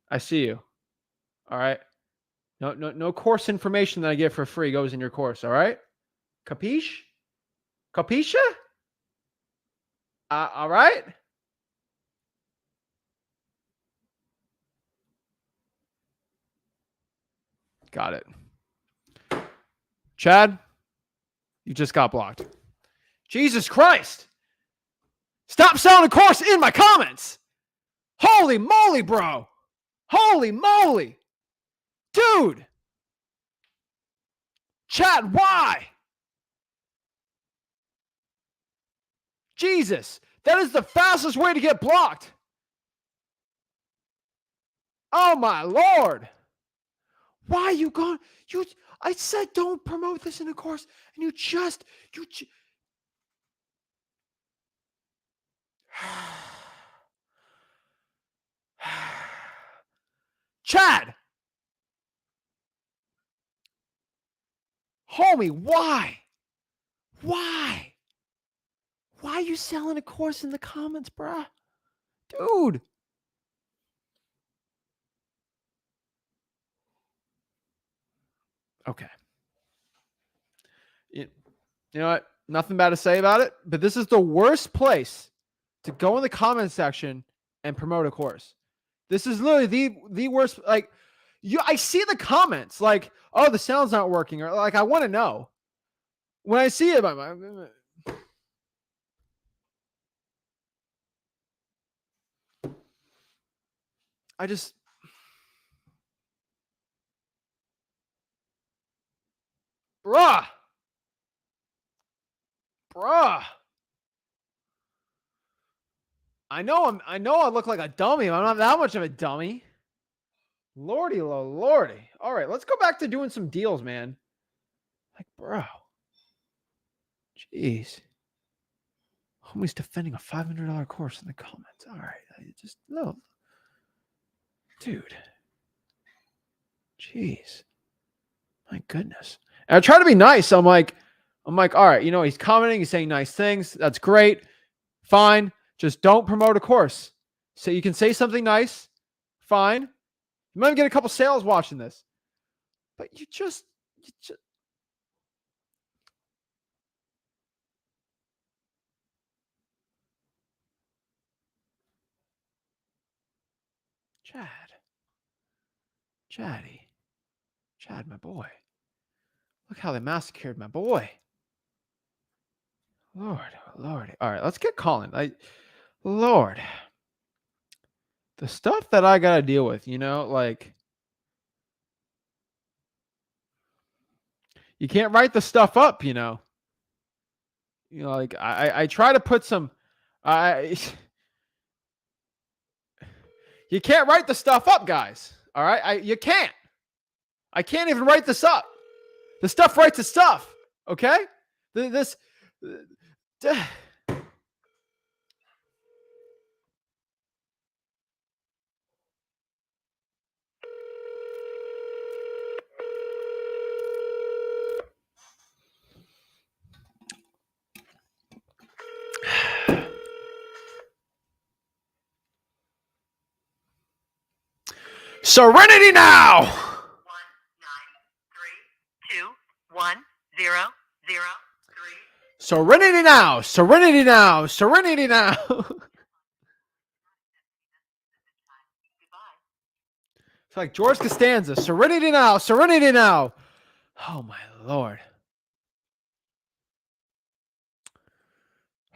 I see you. All right. No course information that I get for free goes in your course. All right. Capiche? Capisha? All right. Got it. Chad, you just got blocked. Jesus Christ. Stop selling a course in my comments. Holy moly, bro. Holy moly. Dude. Chad, why? Jesus. That is the fastest way to get blocked. Oh my Lord. Why are you going? I said don't promote this in a course, and you Chad. Homie, why? Why? Why are you selling a course in the comments, bruh? Dude. Okay. You know what? Nothing bad to say about it, but this is the worst place to go in the comment section and promote a course. This is literally the worst. Like, I see the comments like, oh, the sound's not working, or like, I want to know. When I see it, I just, bruh. I know I look like a dummy. I'm not that much of a dummy. Lordy, lordy. All right, let's go back to doing some deals, man. Like, bro. Jeez. Homie's defending a $500 course in the comments. All right. No. Dude. Jeez. My goodness. And I try to be nice. I'm like, all right, he's commenting, he's saying nice things. That's great. Fine. Just don't promote a course. So you can say something nice. Fine. You might get a couple sales watching this. But you just Chad, my boy. Look how they massacred my boy. Lord. All right, let's get calling. Lord. The stuff that I got to deal with, like you can't write the stuff up, like I try to put some, you can't write the stuff up, guys. All right. You can't. I can't even write this up. The stuff writes the stuff. Okay. This. Serenity now. 193210003. Serenity now. Serenity now. Serenity now. It's like George Costanza. Serenity now. Serenity now. Oh my Lord.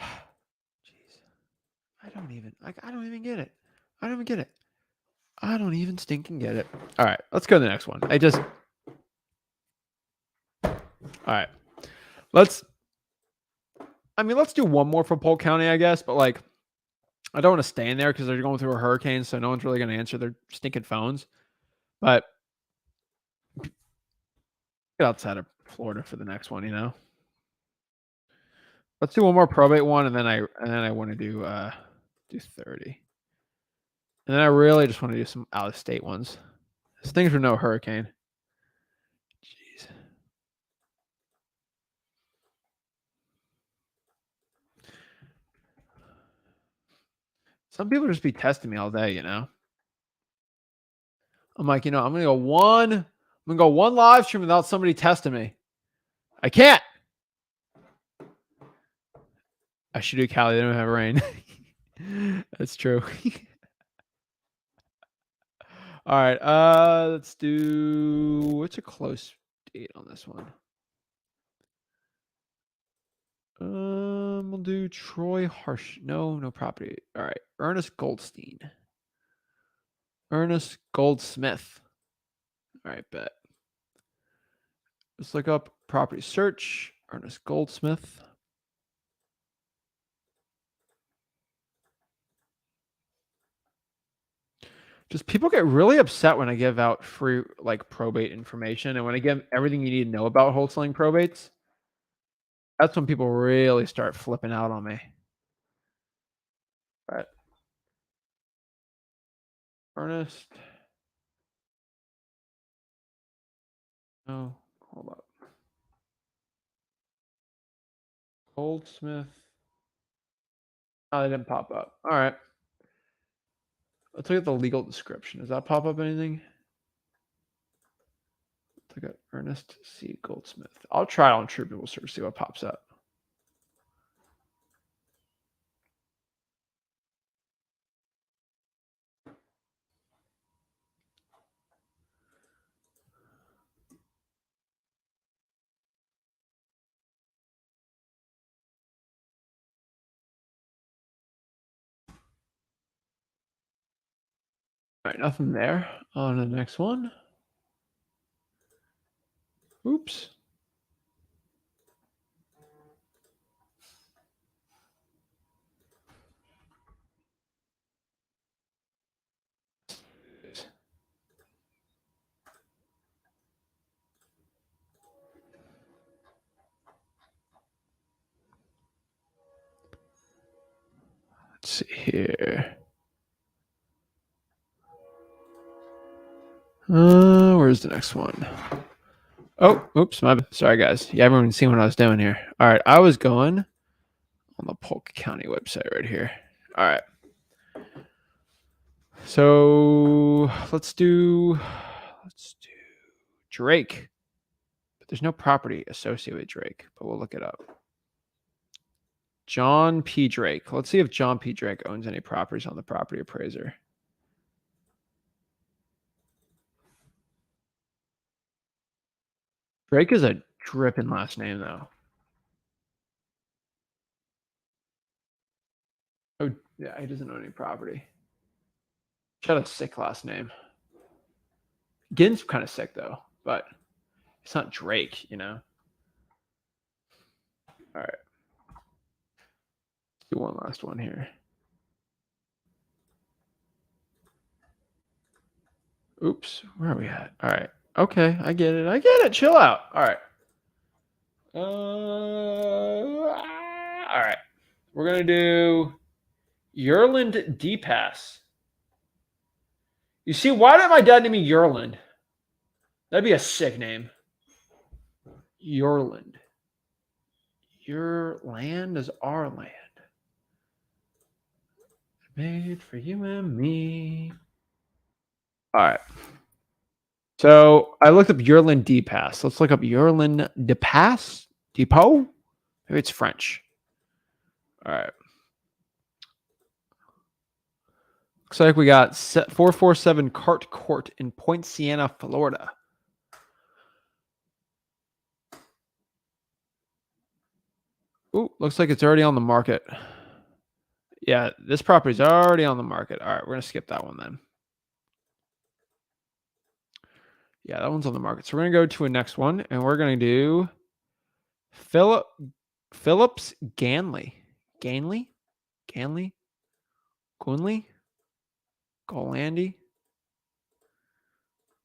Jeez. I don't even get it. I don't even get it. I don't even stinking get it. All right, let's go to the next one. All right. Let's do one more for Polk County, I guess, but like I don't want to stay in there because they're going through a hurricane, so no one's really going to answer their stinking phones. But get outside of Florida for the next one, Let's do one more probate one, and then I want to do 30. And then I really just want to do some out of state ones. These things are no hurricane. Jeez. Some people just be testing me all day, I'm like, I'm gonna go one live stream without somebody testing me. I can't. I should do Cali. They don't have rain. That's true. All right. Let's do what's a close date on this one? We'll do Troy Harsh. No property. All right. Ernest Goldstein. Ernest Goldsmith. All right, bet. Let's look up property search. Ernest Goldsmith. Just people get really upset when I give out free like probate information, and when I give everything you need to know about wholesaling probates. That's when people really start flipping out on me. All right. Ernest. No, hold up. Goldsmith. Oh, they didn't pop up. All right. Let's look at the legal description. Does that pop up anything? Let's look at Ernest C. Goldsmith. I'll try it on True People Search, see what pops up. All right, nothing there. On the next one. Oops. Let's see here. Where's the next one? Oh, oops, my bad. Sorry, guys. You haven't even seen what I was doing here. All right, I was going on the Polk County website right here. All right. So let's do Drake. But there's no property associated with Drake, but we'll look it up. John P. Drake. Let's see if John P. Drake owns any properties on the property appraiser. Drake is a dripping last name, though. Oh, yeah, he doesn't own any property. Shut a sick last name. Ginn's kind of sick, though, but it's not Drake, you know? All right. Let's do one last one here. Oops, where are we at? All right. Okay, I get it. I get it. Chill out. All right. All right. We're going to do Yerland D-Pass. You see, why did my dad name me Yerland? That'd be a sick name. Yerland. Your land is our land. Made for you and me. All right. So I looked up Yerland D-Pass. Let's look up Yerland D-Pass. Depot? Maybe it's French. All right. Looks like we got 447 Cart Court in Point Siena, Florida. Ooh, looks like it's already on the market. Yeah, this property's already on the market. All right, we're going to skip that one then. Yeah, that one's on the market. So we're going to go to a next one, and we're going to do Phillips Ganley. Ganley? Ganley? Gunley? Golandy?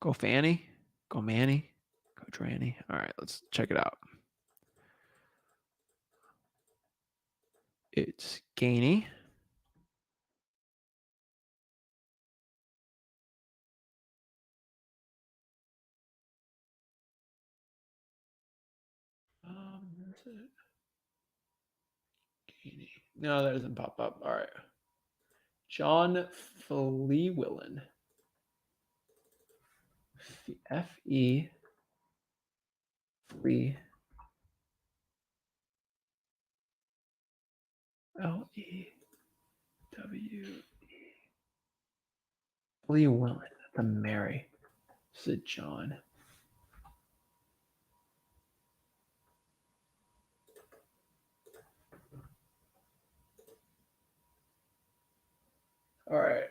Go Fanny? Go Manny? Go Dranny? All right, let's check it out. It's Gainey. Where's it? Gainey. No, that doesn't pop up. All right. John Fleewillen. F-E. Flea. L-E-W-E. Fleewillen. That's a Mary. This is a John. All right.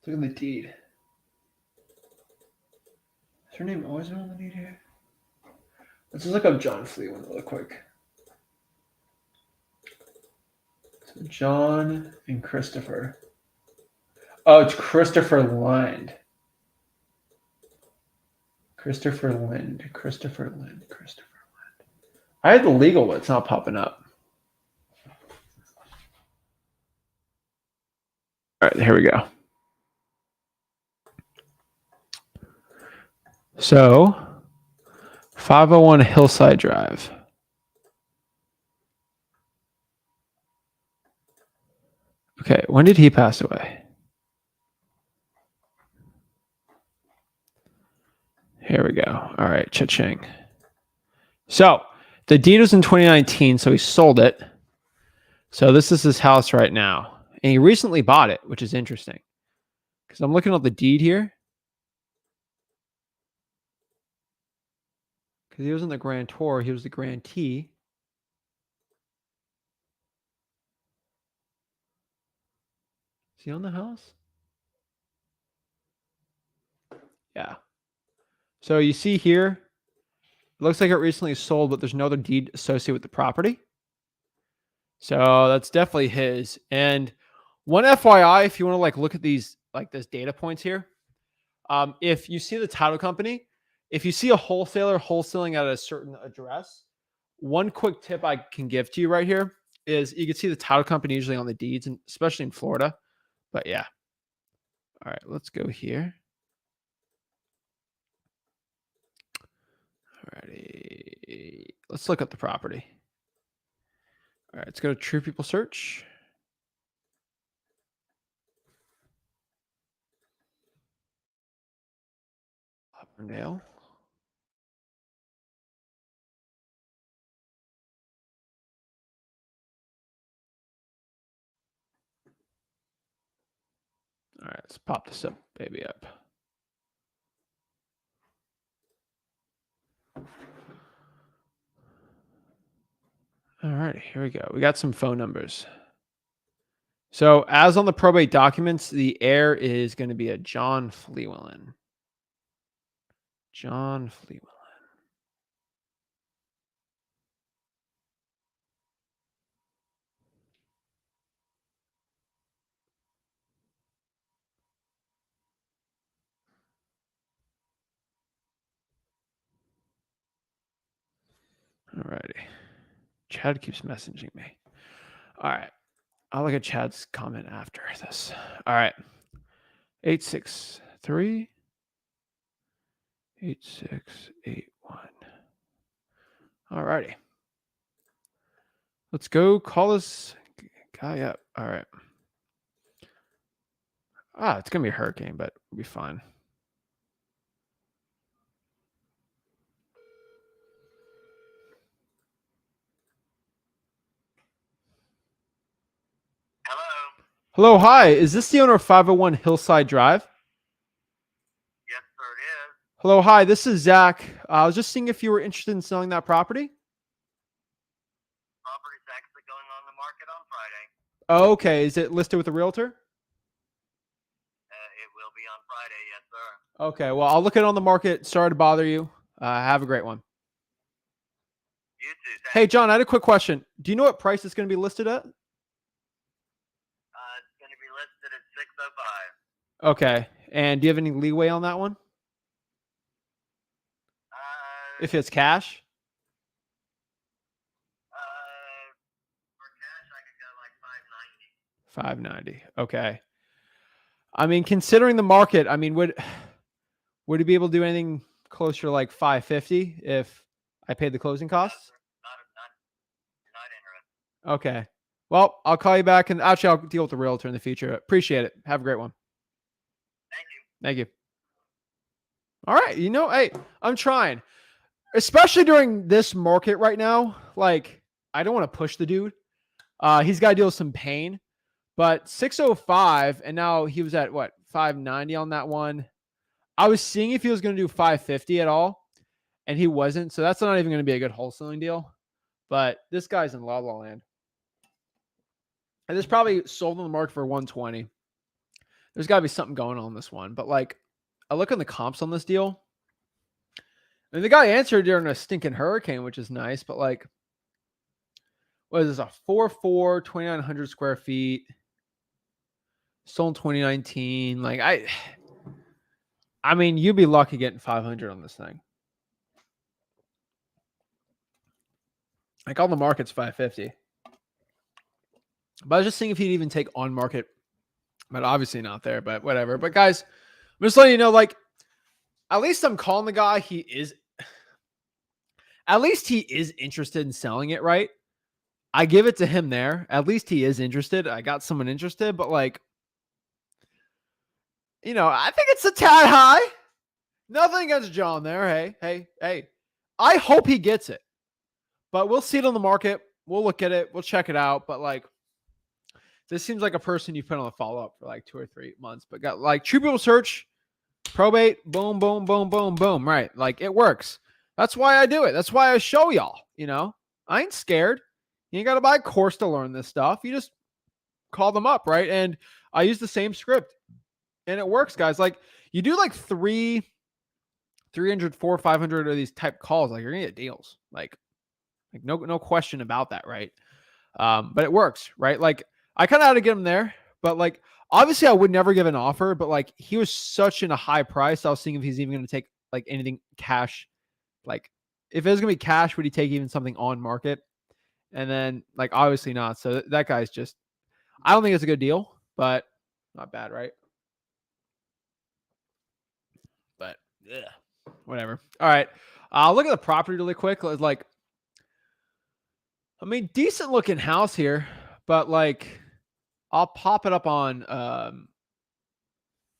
Look at the deed. Is her name always been on the deed here? Let's just look up John Fleewillen real quick. So John and Christopher. Oh, it's Christopher Lind. Christopher Lind. I had the legal, but it's not popping up. All right, here we go. So, 501 Hillside Drive. Okay, when did he pass away? Here we go. All right, cha-ching. So, the deed was in 2019, so he sold it. So this is his house right now. And he recently bought it, which is interesting. Because I'm looking at the deed here. Because he wasn't the grantor, he was the grantee. Is he on the house? Yeah. So you see here, it looks like it recently sold, but there's no other deed associated with the property. So that's definitely his. And one FYI, if you want to like look at these, like this data points here, if you see the title company, if you see a wholesaler wholesaling at a certain address, one quick tip I can give to you right here is you can see the title company usually on the deeds, and especially in Florida. But yeah. All right, let's go here. All righty. Let's look up the property. All right, let's go to True People Search. Nail. All right, let's pop this up, baby up. All right, here we go. We got some phone numbers. So as on the probate documents, the heir is going to be a John Fleewillen. John Fleewillen. All righty. Chad keeps messaging me. All right. I'll look at Chad's comment after this. All right. 863 8681. All righty. Let's go call this guy up. All right. It's going to be a hurricane, but we'll be fine. Hello. Hello, hi. Is this the owner of 501 Hillside Drive? Yes, sir, it is. Hello, hi. This is Zach. I was just seeing if you were interested in selling that property. Property's actually going on the market on Friday. Oh, okay. Is it listed with a realtor? It will be on Friday, yes, sir. Okay. Well, I'll look it on the market. Sorry to bother you. Have a great one. You too. Thanks. Hey, John, I had a quick question. Do you know what price it's going to be listed at? It's going to be listed at $605. Okay. And do you have any leeway on that one? If it's cash? For cash, I could go like 590. 590. Okay. I mean, considering the market, I mean, would you be able to do anything closer to like 550 if I paid the closing costs? Not interested. Okay. Well, I'll call you back, and actually I'll deal with the realtor in the future. Appreciate it. Have a great one. Thank you. Thank you. All right. You know, hey, I'm trying, especially during this market right now. Like, I don't want to push the dude. He's got to deal with some pain, but 605, and now he was at what, 590 on that one. I was seeing if he was going to do 550 at all, and he wasn't. So that's not even going to be a good wholesaling deal. But this guy's in La La Land. And this probably sold on the market for 120. There's got to be something going on this one. But like, I look on the comps on this deal, and the guy answered during a stinking hurricane, which is nice. But like, what is this? A 4.4, 2,900 square feet. Sold in 2019. Like, I mean, you'd be lucky getting 500 on this thing. Like, on the market's 550. But I was just seeing if he'd even take on market, but obviously not there, but whatever. But guys, I'm just letting you know, like, at least I'm calling the guy. At least he is interested in selling it, right? I give it to him there. At least he is interested. I got someone interested, but like, you know, I think it's a tad high. Nothing against John there. Hey. I hope he gets it, but we'll see it on the market. We'll look at it. We'll check it out. But like, this seems like a person you put on a follow-up for like 2 or 3 months, but got like True People Search, probate, boom, boom, boom, boom, boom. Right. Like, it works. That's why I do it. That's why I show y'all, you know, I ain't scared. You ain't got to buy a course to learn this stuff. You just call them up. Right. And I use the same script and it works, guys. Like, you do like 300, 400, 500 of these type calls. Like, you're going to get deals. Like no question about that. Right. But it works, right? Like, I kind of had to get him there, but like, obviously I would never give an offer, but like, he was such in a high price. I was seeing if he's even going to take like anything cash. Like, if it was going to be cash, would he take even something on market? And then like obviously not. So that guy's just, I don't think it's a good deal, but not bad, right? But yeah, whatever. All right. I'll look at the property really quick. Like, I mean, decent looking house here, but like I'll pop it up on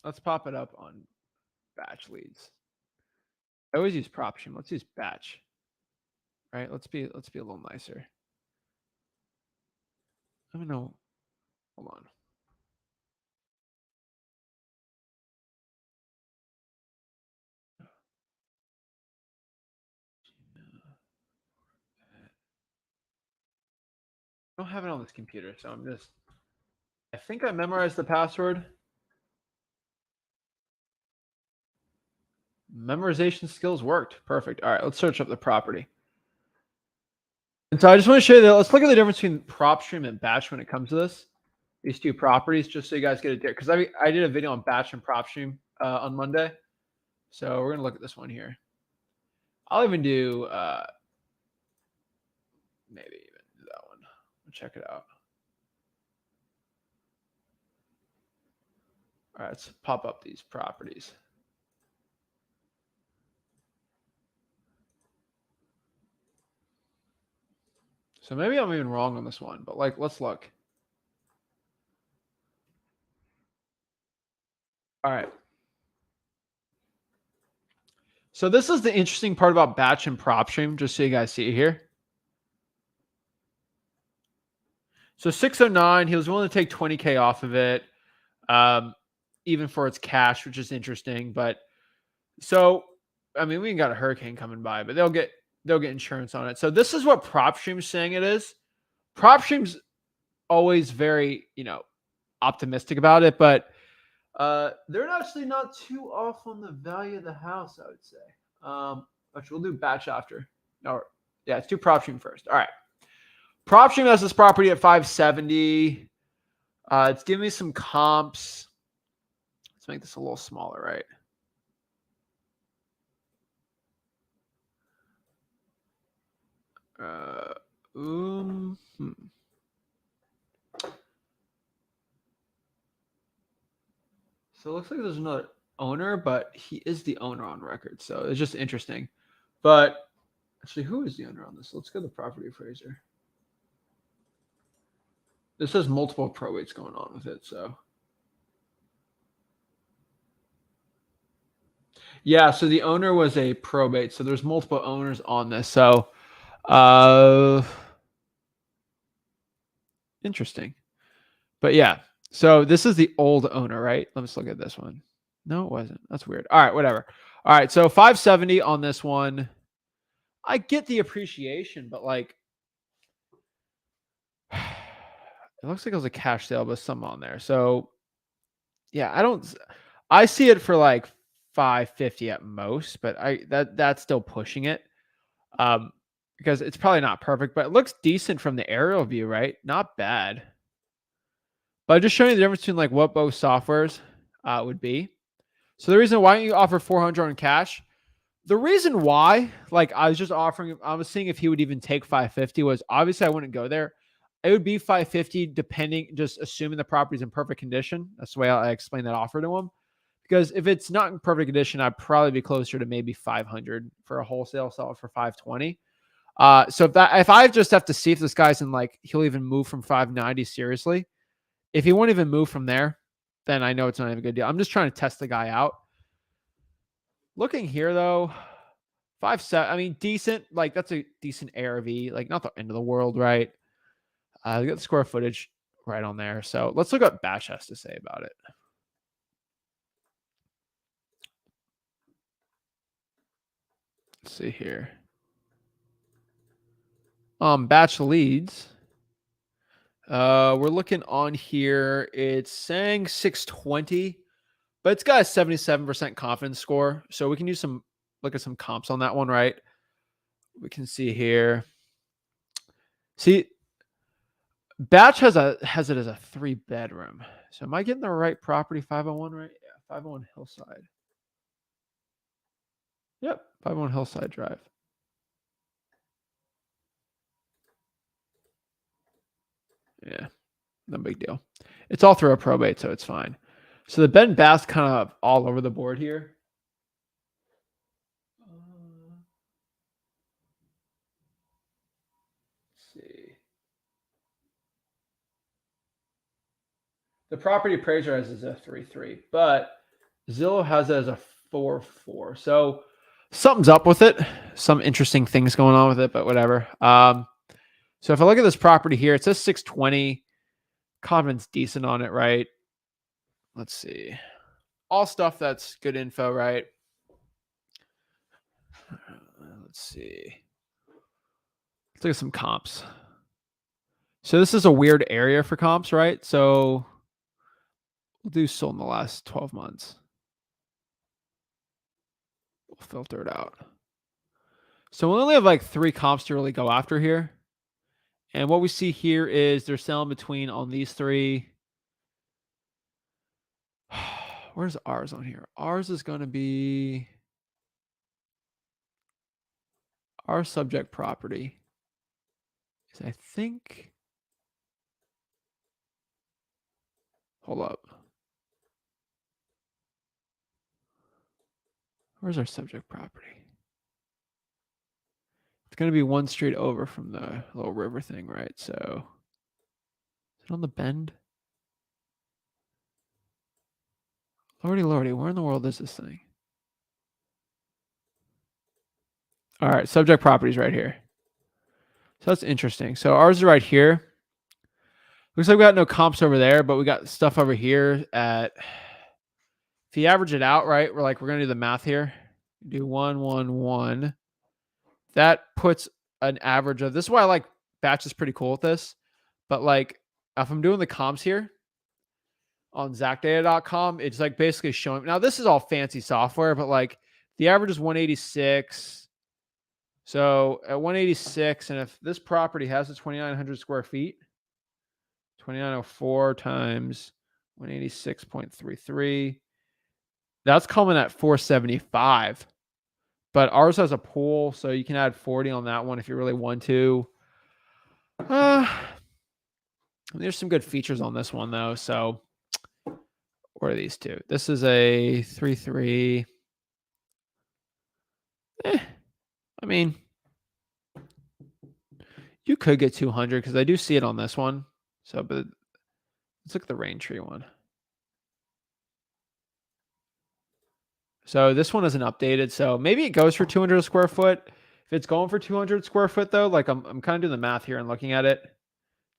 let's pop it up on batch leads. I always use PropStream. Let's use batch. All right, let's be a little nicer. I don't know. Hold on. I don't have it on this computer, so I'm just, I think I memorized the password. Memorization skills worked. Perfect. All right, let's search up the property. And so I just want to show you that. Let's look at the difference between PropStream and batch when it comes to this. These two properties, just so you guys get a because I did a video on batch and PropStream on Monday. So we're gonna look at this one here. I'll even do maybe even do that one. Check it out. All right, let's pop up these properties. So maybe I'm even wrong on this one, but like, let's look. All right. So this is the interesting part about batch and PropStream, just so you guys see it here. So 609, he was willing to take 20K off of it, even for its cash, which is interesting. But so, I mean, we ain't got a hurricane coming by, but they'll get insurance on it. So this is what PropStream's saying it is. PropStream's always very, optimistic about it, but they're actually not too off on the value of the house, I would say. Which we'll do batch after. Or yeah, let's do PropStream first. All right. PropStream has this property at 570. It's giving me some comps. Let's make this a little smaller, right? So it looks like there's another owner, but he is the owner on record. So it's just interesting. But actually, who is the owner on this? Let's go to the property appraiser. This has multiple probates going on with it. So yeah, so the owner was a probate. So there's multiple owners on this. So interesting. But yeah, so this is the old owner, right? Let's look at this one. No, it wasn't. That's weird. All right, whatever. All right, so 570 on this one. I get the appreciation, but like, it looks like it was a cash sale, but some on there. So yeah, I see it for like 550 at most, but that's still pushing it. Because it's probably not perfect, but it looks decent from the aerial view, right? Not bad. But I'm just showing you the difference between like what both softwares would be. So the reason why don't you offer 400 on cash? The reason why, like I was seeing if he would even take 550 was obviously I wouldn't go there. It would be 550 depending, just assuming the property's in perfect condition. That's the way I explain that offer to him. Because if it's not in perfect condition, I'd probably be closer to maybe 500 for a wholesale, sell it for 520. So if I just have to see if this guy's in like, he'll even move from 590 seriously. If he won't even move from there, then I know it's not even a good deal. I'm just trying to test the guy out. Looking here though, 5.7. I mean, decent. Like that's a decent ARV. Like not the end of the world, right? We got the square footage right on there. So let's look up Batch has to say about it. Let's see here. Batch leads. We're looking on here. It's saying 620, but it's got a 77% confidence score. So we can use look at some comps on that one, right? We can see here. See, Batch has it as a 3-bedroom. So am I getting the right property? 501, right? Yeah, 501 Hillside. Yep, 501 Hillside Drive. Yeah, no big deal. It's all through a probate, so it's fine. So the bed and bath's kind of all over the board here. Let's see. The property appraiser has as a 3-3, but Zillow has it as a 4-4. So something's up with it. Some interesting things going on with it, but whatever. So if I look at this property here, it says 620. Confidence decent on it, right? Let's see. All stuff that's good info, right? Let's see. Let's look at some comps. So this is a weird area for comps, right? So we'll do sold in the last 12 months. We'll filter it out. So we only have like 3 comps to really go after here. And what we see here is they're selling between on these 3. Where's ours on here? Ours is going to be our subject property. Is I think. Hold up. Where's our subject property? It's going to be 1 street over from the little river thing, right? So is it on the bend? Lordy, lordy, where in the world is this thing? All right, subject properties right here. So that's interesting. So ours is right here. Looks like we got no comps over there, but we got stuff over here at, if you average it out, right, we're going to do the math here. Do 1, 1, 1. That puts an average of, this is why I like Batch is pretty cool with this. But like, if I'm doing the comps here on zachdata.com, it's like basically showing, now this is all fancy software, but like the average is 186. So at 186, and if this property has a 2,900 square feet, 2,904 times 186.33, that's coming at 475. But ours has a pool, so you can add 40 on that one if you really want to. There's some good features on this one, though. So, what are these two? This is a 3-3. I mean, you could get 200 because I do see it on this one. So, but let's look at the rain tree one. So this one isn't updated. So maybe it goes for 200 square foot. If it's going for 200 square foot though, like I'm kind of doing the math here and looking at it.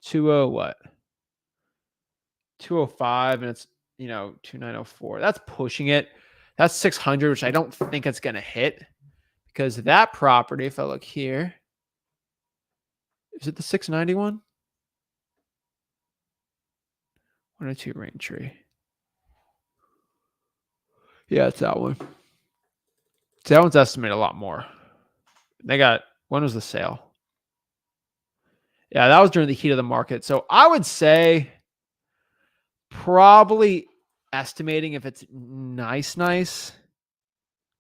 205, and it's 2904. That's pushing it. That's 600, which I don't think it's gonna hit because that property, if I look here, is it the 691? 102 rain tree. Yeah, it's that one. So that one's estimated a lot more. They got, when was the sale? Yeah, that was during the heat of the market. So I would say probably estimating if it's nice,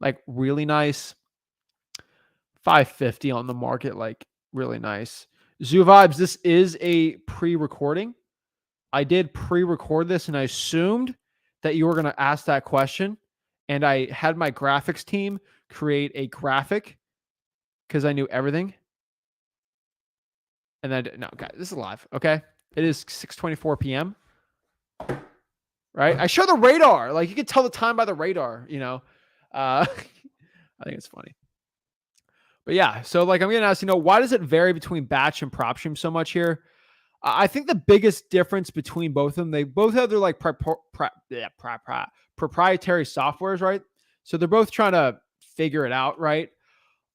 like really nice, 550 on the market, like really nice. Zoo Vibes, this is a pre-recording. I did pre-record this and I assumed that you were going to ask that question. And I had my graphics team create a graphic because I knew everything. And then, no, guys, this is live, okay? It is 6:24 p.m., right? I show the radar. Like, you can tell the time by the radar, I think it's funny. But yeah, so like I'm going to ask, why does it vary between Batch and PropStream so much here? I think the biggest difference between both of them, they both have their like proprietary softwares, right? So they're both trying to figure it out, right?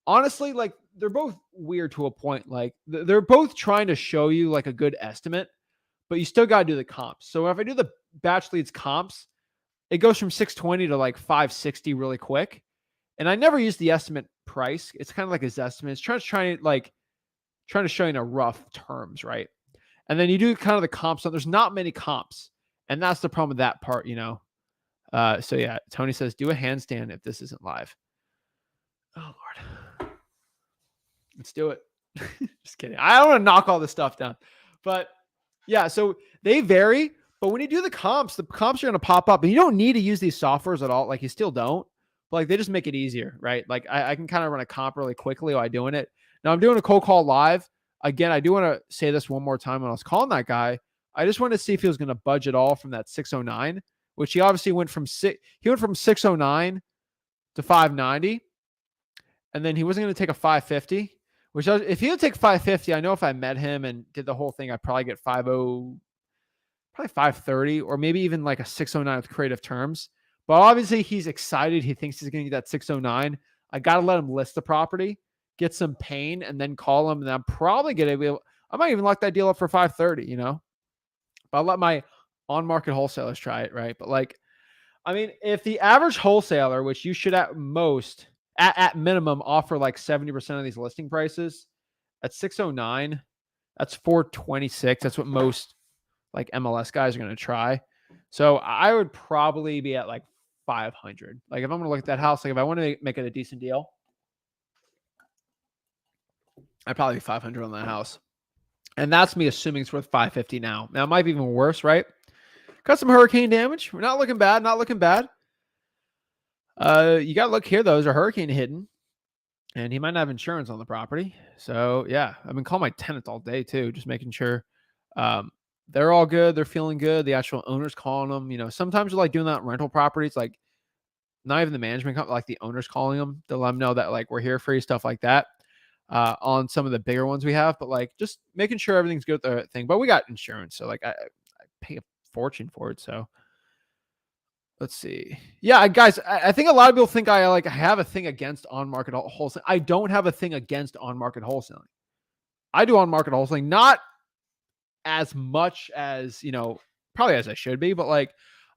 Honestly, like they're both weird to a point. Like they're both trying to show you like a good estimate, but you still got to do the comps. So if I do the Batch Leads comps, it goes from 620 to like 560 really quick. And I never use the estimate price. It's kind of like his estimate. It's trying to show you in a rough terms, right? And then you do kind of the comps. So there's not many comps. And that's the problem with that part, So yeah, Tony says, do a handstand if this isn't live. Oh, Lord. Let's do it. Just kidding. I don't want to knock all this stuff down. But Yeah, so they vary, but when you do the comps are going to pop up, and you don't need to use these softwares at all. Like you still don't, but like they just make it easier, right? Like I can kind of run a comp really quickly while doing it. Now I'm doing a cold call live. Again, I do want to say this one more time when I was calling that guy. I just wanted to see if he was going to budge at all from that 609, which he obviously went from 609 to 590, and then he wasn't going to take a 550. Which if he would take 550, I know if I met him and did the whole thing, I'd probably get 50, probably 530, or maybe even like a 609 with creative terms. But obviously he's excited. He thinks he's going to get that 609. I got to let him list the property, get some pain, and then call him. And I'm probably going to be able, I might even lock that deal up for 530, you know, but I'll let my on-market wholesalers try it. Right. But like, I mean, if the average wholesaler, which you should at most, at minimum, offer like 70% of these listing prices at 609, that's 426. That's what most like MLS guys are going to try. So I would probably be at like 500. Like if I'm going to look at that house, like if I want to make it a decent deal, I'd probably be 500 on that house. And that's me assuming it's worth 550 now. Now it might be even worse, right? Got some hurricane damage. We're not looking bad. Not looking bad. You got to look here, though. There's a hurricane hidden, and he might not have insurance on the property. So, yeah, I've been calling my tenants all day, too, just making sure they're all good. They're feeling good. The actual owner's calling them. You know, sometimes you're like doing that in rental properties, like not even the management company, like the owner's calling them to let them know that, like, we're here for you, stuff like that on some of the bigger ones we have. But, like, just making sure everything's good with the thing. But we got insurance, so, like, I pay a fortune for it, so. Let's see. Yeah, guys, I think a lot of people think I have a thing against on-market wholesaling. I don't have a thing against on-market wholesaling. I do on-market wholesaling, not as much as, you know, probably as I should be, but like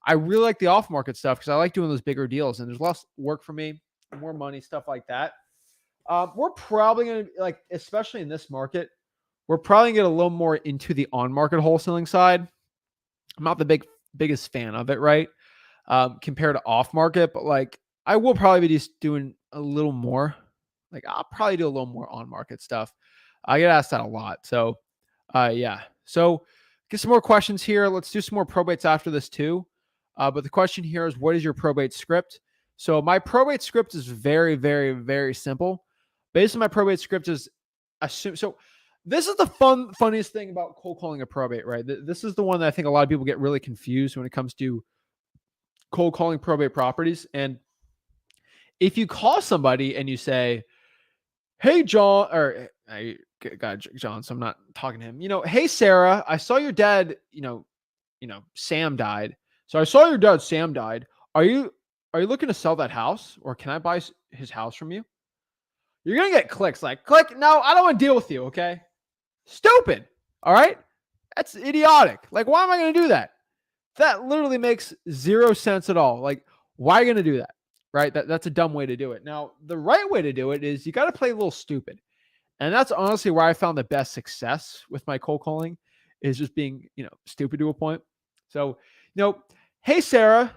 I really like the off-market stuff because I like doing those bigger deals and there's less work for me, more money, stuff like that. We're probably going to, like, especially in this market, we're probably going to get a little more into the on-market wholesaling side. I'm not the biggest fan of it, right? Compared to off market, but like I will probably be just doing a little more. Like I'll probably do a little more on market stuff. I get asked that a lot. So yeah. So get some more questions here. Let's do some more probates after this too. But the question here is, what is your probate script? So my probate script is very, very, very simple. Basically, my probate script is assume. So this is the funniest thing about cold calling a probate, right? This is the one that I think a lot of people get really confused when it comes to cold calling probate properties. And if you call somebody and you say, hey, John, or I got John, so I'm not talking to him, you know, hey, Sarah, I saw your dad, you know, Sam died. So I saw your dad, Sam died. Are you looking to sell that house, or can I buy his house from you? You're going to get clicks like, click. No, I don't want to deal with you. Okay. Stupid. All right. That's idiotic. Like, why am I going to do that? That literally makes zero sense at all. Like, why are you going to do that? Right? That's a dumb way to do it. Now, the right way to do it is you got to play a little stupid. And that's honestly where I found the best success with my cold calling is just being, you know, stupid to a point. So, you know, hey, Sarah,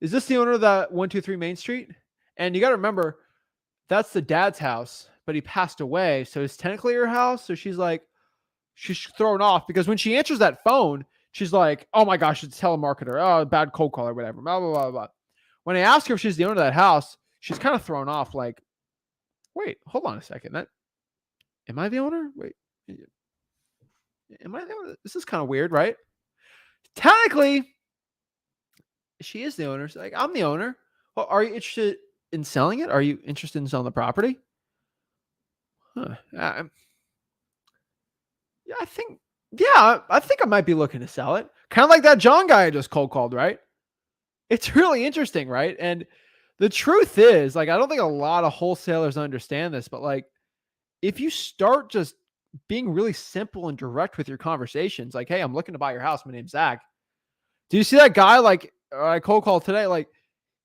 is this the owner of that 123 Main Street? And you got to remember, that's the dad's house, but he passed away. So it's technically her house. So she's like, she's thrown off because when she answers that phone, she's like, oh my gosh, it's a telemarketer. Oh, bad cold caller, whatever. Blah, blah, blah, blah. When I ask her if she's the owner of that house, she's kind of thrown off. Like, wait, hold on a second. Am I the owner? Wait, am I the owner? This is kind of weird, right? Technically, she is the owner. She's like, I'm the owner. Well, are you interested in selling it? Are you interested in selling the property? Huh. Yeah, I think I might be looking to sell it. Kind of like that John guy I just cold called, right? It's really interesting, right? And the truth is, like, I don't think a lot of wholesalers understand this, but like, if you start just being really simple and direct with your conversations, like, hey, I'm looking to buy your house. My name's Zach. Do you see that guy? Like, I cold called today. Like,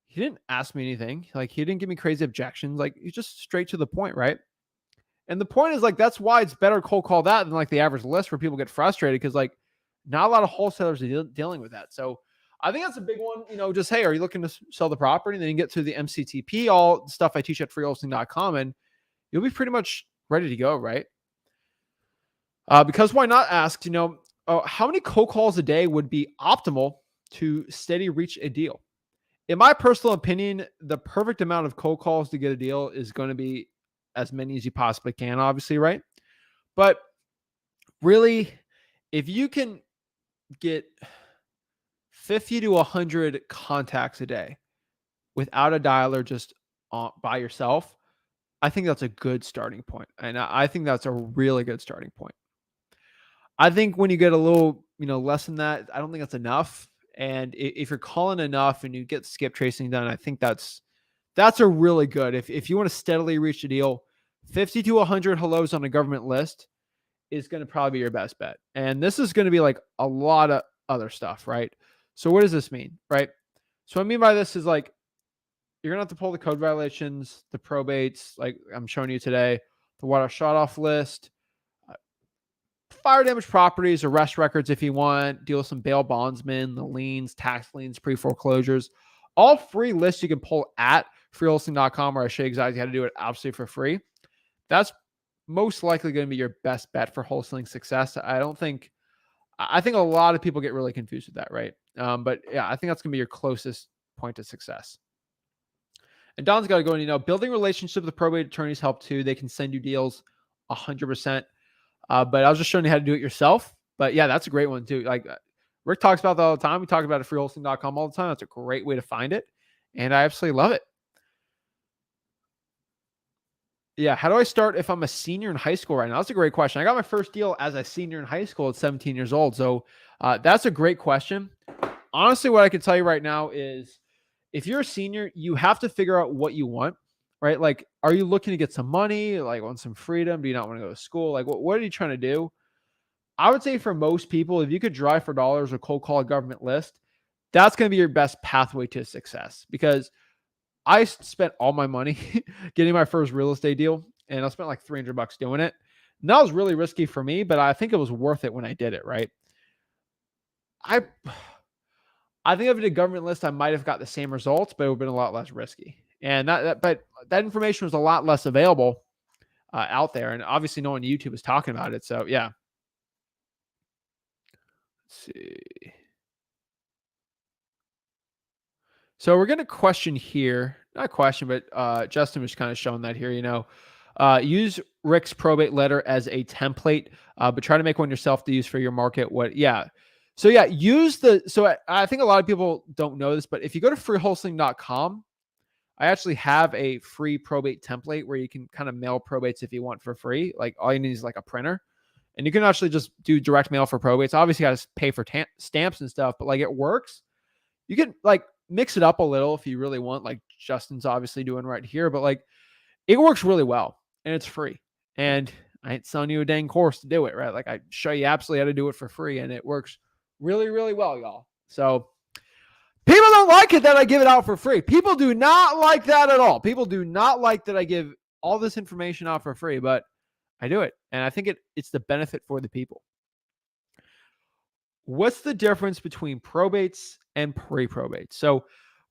he didn't ask me anything. Like, he didn't give me crazy objections. Like, he's just straight to the point, right? And the point is, like, that's why it's better cold call that than like the average list where people get frustrated because like not a lot of wholesalers are dealing with that. So I think that's a big one. You know, just, hey, are you looking to sell the property? And then you get through the MCTP, all the stuff I teach at freewholesaling.com, and you'll be pretty much ready to go, right? Because why not ask, you know, how many cold calls a day would be optimal to steady reach a deal? In my personal opinion, the perfect amount of cold calls to get a deal is going to be as many as you possibly can, obviously, right? But really, if you can get 50 to 100 contacts a day without a dialer, just by yourself, I think that's a good starting point. And I think that's a really good starting point. I think when you get a little, less than that, I don't think that's enough. And if you're calling enough and you get skip tracing done, I think that's a really good. If you want to steadily reach a deal, 50 to 100 hellos on a government list is going to probably be your best bet. And this is going to be like a lot of other stuff, right? So what does this mean, right? So what I mean by this is like, you're going to have to pull the code violations, the probates, like I'm showing you today, the water shut off list, fire damage properties, arrest records if you want, deal with some bail bondsmen, the liens, tax liens, pre-foreclosures, all free lists you can pull at freewholesaling.com, where I show you exactly how to do it absolutely for free. That's most likely going to be your best bet for wholesaling success. I think a lot of people get really confused with that, right? But yeah, I think that's going to be your closest point to success. And Don's got to go in, building relationships with probate attorneys help too. They can send you deals 100%. But I was just showing you how to do it yourself. But yeah, that's a great one too. Like Rick talks about that all the time. We talk about it at freewholesaling.com all the time. That's a great way to find it. And I absolutely love it. Yeah. How do I start if I'm a senior in high school right now? That's a great question. I got my first deal as a senior in high school at 17 years old. So that's a great question. Honestly, what I can tell you right now is if you're a senior, you have to figure out what you want, right? Like, are you looking to get some money? Like, want some freedom? Do you not want to go to school? Like, what are you trying to do? I would say for most people, if you could drive for dollars or cold call a government list, that's going to be your best pathway to success. Because I spent all my money getting my first real estate deal, and I spent like $300 doing it. And that was really risky for me, but I think it was worth it when I did it, right? I think if I did a government list, I might have got the same results, but it would have been a lot less risky. And but that information was a lot less available out there. And obviously no one on YouTube was talking about it. So yeah. Let's see. So we're going to question here, not a question, but Justin was kind of showing that here, use Rick's probate letter as a template, but try to make one yourself to use for your market. So yeah, I think a lot of people don't know this, but if you go to freewholesaling.com, I actually have a free probate template where you can kind of mail probates if you want for free. Like all you need is like a printer, and you can actually just do direct mail for probates. Obviously you got to pay for stamps and stuff, but like it works. You can like mix it up a little if you really want, like Justin's obviously doing right here, but like it works really well and it's free. And I ain't selling you a dang course to do it, right? Like I show you absolutely how to do it for free and it works really, really well, y'all. So people don't like it that I give it out for free. People do not like that at all. People do not like that I give all this information out for free, but I do it. And I think it's the benefit for the people. What's the difference between probates and pre-probates? So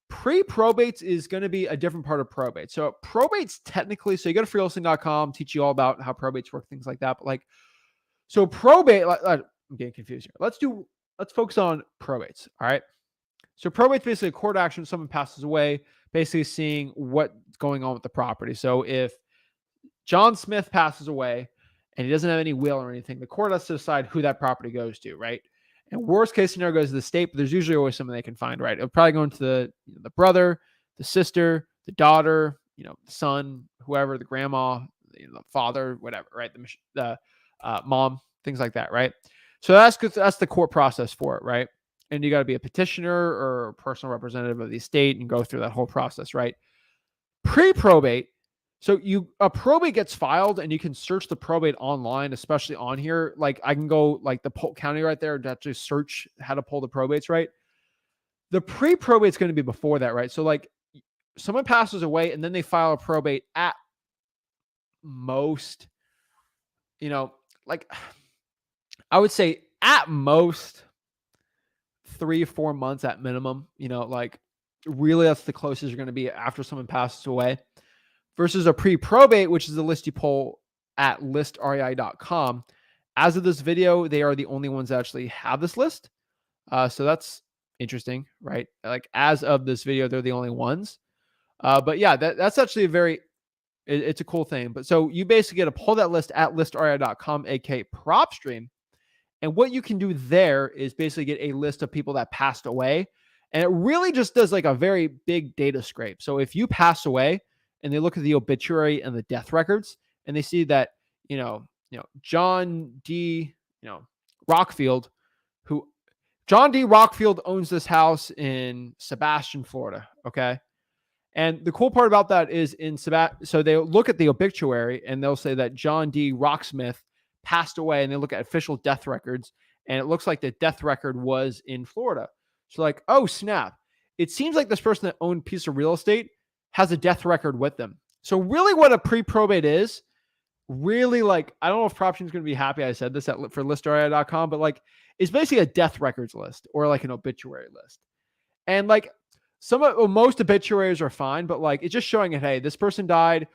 pre-probates is going to be a different part of probate. So probates technically, so you go to freewholesaling.com, teach you all about how probates work, things like that. But like, so probate, I'm getting confused here. Let's focus on probates. All right. So probate's basically a court action. Someone passes away, basically seeing what's going on with the property. So if John Smith passes away and he doesn't have any will or anything, the court has to decide who that property goes to, right? And worst case scenario goes to the state, but there's usually always someone they can find, right? It'll probably go into the brother, the sister, the daughter, the son, whoever, the grandma, the father, whatever, right? The mom, things like that, right? So that's the court process for it, right? And you got to be a petitioner or a personal representative of the estate and go through that whole process, right? Pre-probate. So a probate gets filed and you can search the probate online, especially on here. Like I can go like the Polk County right there to actually search how to pull the probates, right? The pre-probate is going to be before that, right? So like someone passes away and then they file a probate at most, like I would say at most 3 or 4 months at minimum, like really that's the closest you're going to be after someone passes away. Versus a pre-probate, which is the list you pull at listrei.com. as of this video, they are the only ones that actually have this list. So that's interesting, right? Like as of this video, they're the only ones. But yeah, that's actually it's a cool thing. But so you basically get to pull that list at listri.com, aka PropStream. And what you can do there is basically get a list of people that passed away. And it really just does like a very big data scrape. So if you pass away and they look at the obituary and the death records and they see that, John D, Rockfield, who John D. Rockfield owns this house in Sebastian, Florida. Okay. And the cool part about that is so they look at the obituary and they'll say that John D. Rocksmith passed away, and they look at official death records, and it looks like the death record was in Florida. So like, oh snap. It seems like this person that owned a piece of real estate has a death record with them. So really what a pre-probate is, really like, I don't know if PropStream is going to be happy I said this for listarea.com, but like it's basically a death records list or like an obituary list. And like most obituaries are fine, but like it's just showing it, hey, this person died.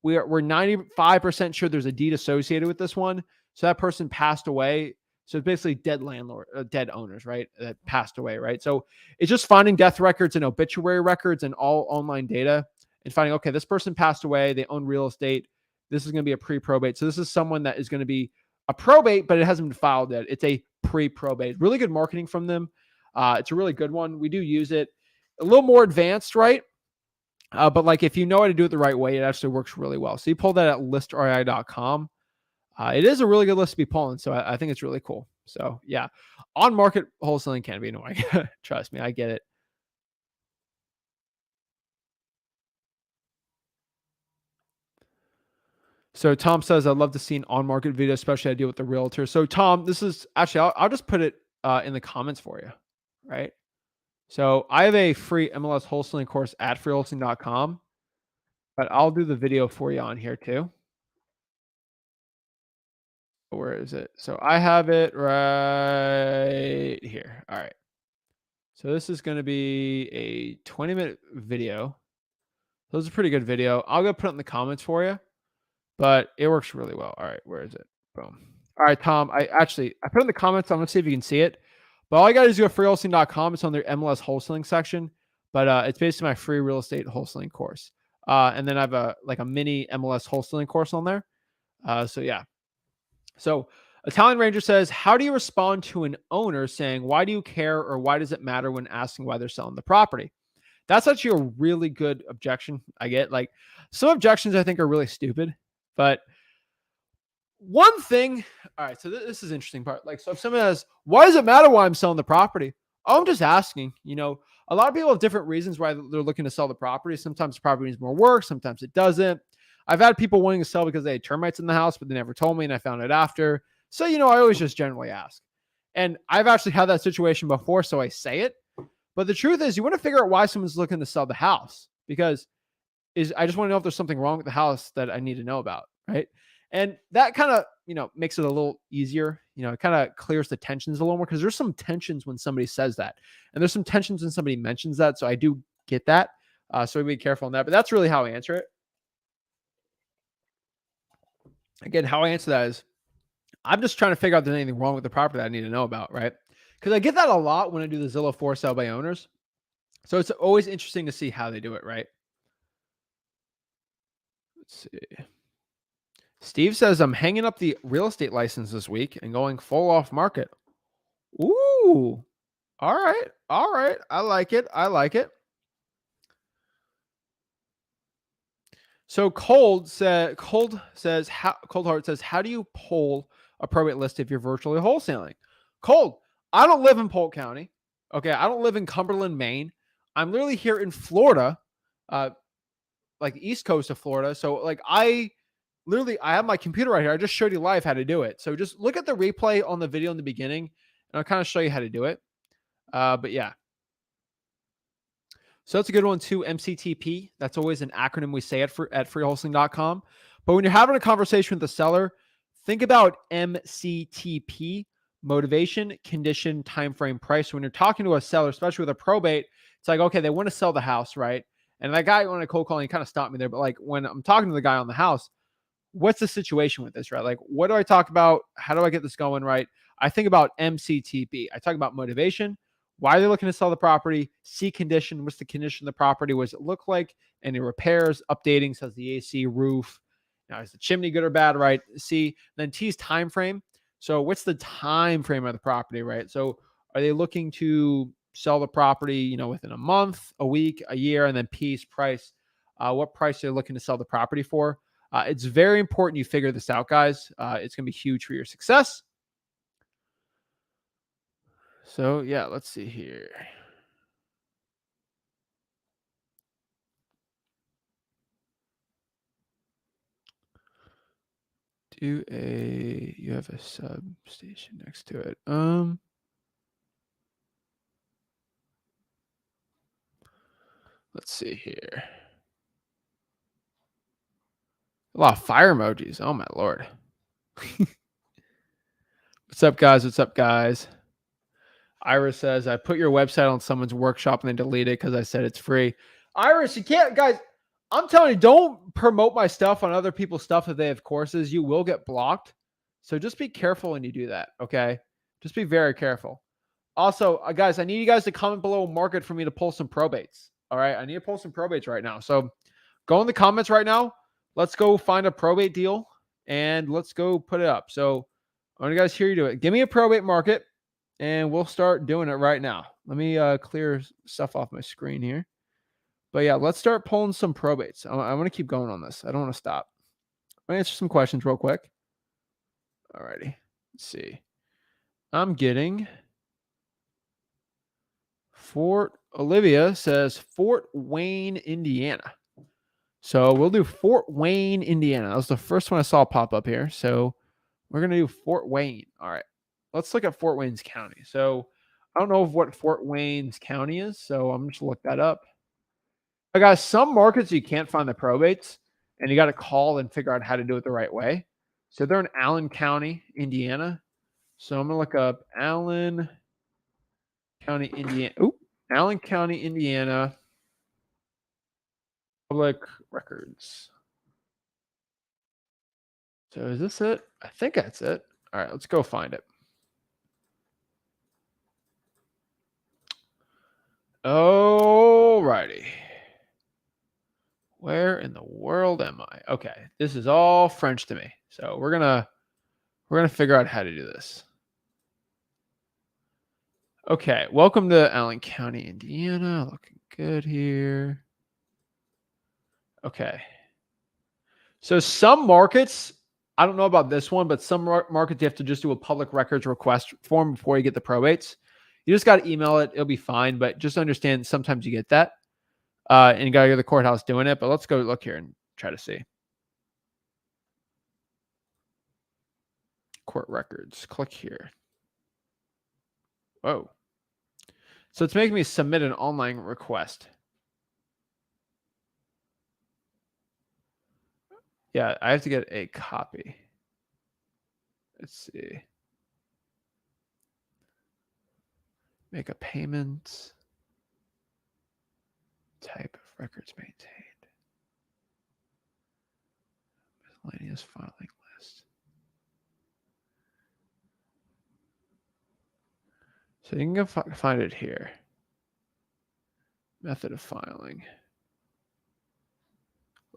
We're 95% sure there's a deed associated with this one. So that person passed away. So it's basically dead owners, right? That passed away, right? So it's just finding death records and obituary records and all online data and finding, okay, this person passed away. They own real estate. This is going to be a pre-probate. So this is someone that is going to be a probate, but it hasn't been filed yet. It's a pre-probate. Really good marketing from them. It's a really good one. We do use it. A little more advanced, right? But like if you know how to do it the right way, it actually works really well. So you pull that at listri.com. It is a really good list to be pulling. So I think it's really cool. So yeah, on market wholesaling can be annoying. Trust me, I get it. So Tom says, I'd love to see an on-market video, especially I deal with the realtor. So Tom, this is actually, I'll just put it in the comments for you, right? So I have a free MLS wholesaling course at freewholesaling.com, but I'll do the video for you on here too. Where is it? So I have it right here. All right. So this is going to be a 20-minute video. So it's a pretty good video. I'll go put it in the comments for you, but it works really well. All right. Where is it? Boom. All right, Tom. I put it in the comments. I'm going to see if you can see it. But all you got to do is go to freewholesaling.com. It's on their MLS wholesaling section. But it's basically my free real estate wholesaling course. And then I have a mini MLS wholesaling course on there. So yeah. So Italian Ranger says, how do you respond to an owner saying, why do you care or why does it matter when asking why they're selling the property? That's actually a really good objection. I get like some objections I think are really stupid, but one thing, all right, so this is an interesting part. Like, so if someone says, why does it matter why I'm selling the property? Oh, I'm just asking, a lot of people have different reasons why they're looking to sell the property. Sometimes the property needs more work. Sometimes it doesn't. I've had people wanting to sell because they had termites in the house, but they never told me and I found it after. So, I always just generally ask. And I've actually had that situation before, so I say it. But the truth is you want to figure out why someone's looking to sell the house because I just want to know if there's something wrong with the house that I need to know about, right? And that kind of, makes it a little easier. It kind of clears the tensions a little more because there's some tensions when somebody says that. And there's some tensions when somebody mentions that. So I do get that. So be careful on that. But that's really how I answer it. Again, how I answer that is I'm just trying to figure out if there's anything wrong with the property that I need to know about, right? Because I get that a lot when I do the Zillow for sale by owners. So it's always interesting to see how they do it, right? Let's see. Steve says, I'm hanging up the real estate license this week and going full off market. Ooh. All right. All right. I like it. I like it. So Cold Heart says, how do you pull a probate list if you're virtually wholesaling? Cold, I don't live in Polk County. Okay. I don't live in Cumberland, Maine. I'm literally here in Florida, like the East Coast of Florida. So like I have my computer right here. I just showed you live how to do it. So just look at the replay on the video in the beginning and I'll kind of show you how to do it. But yeah. So that's a good one too. MCTP. That's always an acronym we say at freewholesaling.com. But when you're having a conversation with the seller, think about MCTP: motivation, condition, time frame, price. When you're talking to a seller, especially with a probate, it's like, okay, they want to sell the house, right? And that guy when I cold calling, he kind of stopped me there. But like when I'm talking to the guy on the house, what's the situation with this, right? Like, what do I talk about? How do I get this going, right? I think about MCTP. I talk about motivation. Why are they looking to sell the property? C, condition. What's the condition of the property? What does it look like? Any repairs, updating, says the AC, roof. Now, is the chimney good or bad, right? C. Then T is time frame. So what's the time frame of the property, right? So are they looking to sell the property, you know, within a month, a week, a year? And then P is price. What price they're looking to sell the property for. It's very important you figure this out, guys. It's going to be huge for your success. So, yeah, let's see here. You have a substation next to it. Let's see here. A lot of fire emojis. Oh, my Lord. What's up, guys? What's up, guys? Iris says, I put your website on someone's workshop and they delete it because I said it's free. Iris, you can't, guys. I'm telling you, don't promote my stuff on other people's stuff if they have courses. You will get blocked. So just be careful when you do that, okay? Just be very careful. Also, guys, I need you guys to comment below market for me to pull some probates. All right? I need to pull some probates right now. So go in the comments right now. Let's go find a probate deal and let's go put it up. So I want you guys hear you do it. Give me a probate market and we'll start doing it right now. Let me clear stuff off my screen here. But yeah, let's start pulling some probates. I want to keep going on this. I don't want to stop. I'm going to answer some questions real quick. Alrighty. Let's see. I'm getting Olivia says Fort Wayne, Indiana. So we'll do Fort Wayne, Indiana. That was the first one I saw pop up here. So we're going to do Fort Wayne. All right. Let's look at Fort Wayne's County. So I don't know what Fort Wayne's County is. So I'm just going to look that up. I got some markets you can't find the probates and you got to call and figure out how to do it the right way. So they're in Allen County, Indiana. So I'm going to look up Allen County, Indiana. Allen County, Indiana. Public records. So is this it? I think that's it. All right, let's go find it. All righty. Where in the world am I? Okay, this is all French to me. So we're gonna figure out how to do this. Okay, welcome to Allen County, Indiana. Looking good here. Okay. So some markets, I don't know about this one, but some markets you have to just do a public records request form before you get the probates. You just got to email it. It'll be fine, but just understand sometimes you get that. And you got to go to the courthouse doing it. But let's go look here and try to see. Court records. Click here. Whoa. So it's making me submit an online request. Yeah, I have to get a copy. Let's see. Make a payment. Type of records maintained. Miscellaneous filing list. So you can go find it here. Method of filing.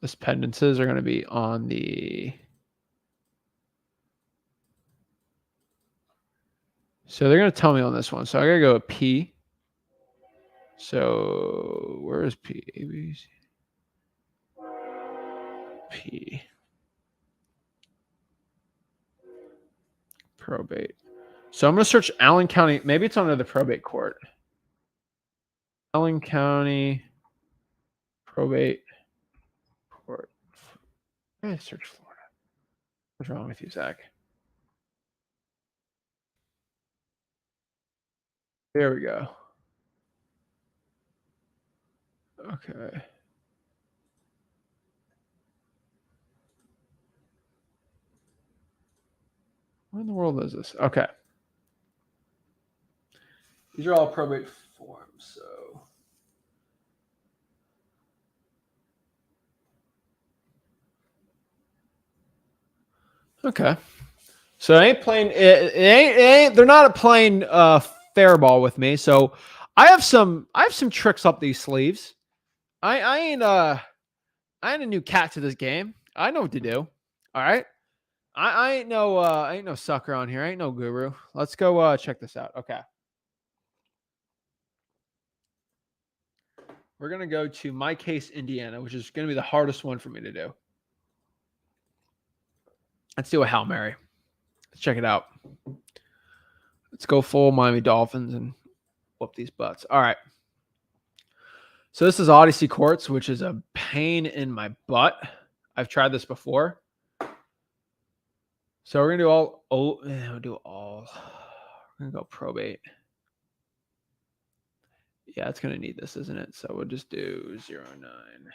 List pendences are going to be on the. So they're going to tell me on this one. So I got to go with P. So where is P? ABC. P. Probate. So I'm going to search Allen County. Maybe it's under the probate court. Allen County probate court. I'm going to search Florida. What's wrong with you, Zach? There we go. Okay. Where in the world is this? Okay. These are all probate forms, so. Okay. So it ain't playing. It ain't. They're not playing fair ball with me. So I have some tricks up these sleeves. I ain't a new cat to this game. I know what to do. All right. I ain't no sucker on here. I ain't no guru. Let's go check this out. Okay. We're gonna go to my case, Indiana, which is gonna be the hardest one for me to do. Let's do a Hail Mary. Let's check it out. Let's go full Miami Dolphins and whoop these butts. All right. So this is Odyssey Courts, which is a pain in my butt. I've tried this before. So we're gonna do all. We'll do all. We're gonna go probate. Yeah, it's gonna need this, isn't it? So we'll just do 09.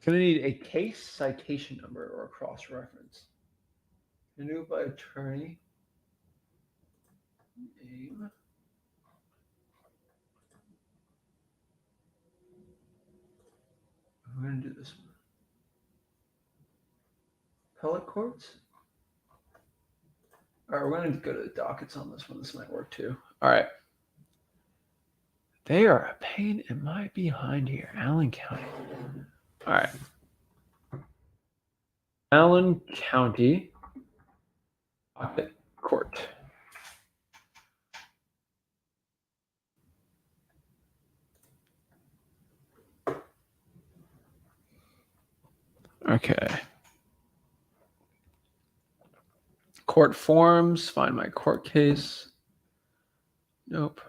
Gonna need a case citation number or a cross reference. Renewed by attorney. Name. We're gonna do this one. Appellate courts. All right, we're gonna go to the dockets on this one. This might work too. All right. They are a pain in my behind here. Allen County. All right. Allen County Docket Court. Okay. Court forms. Find my court case. Nope.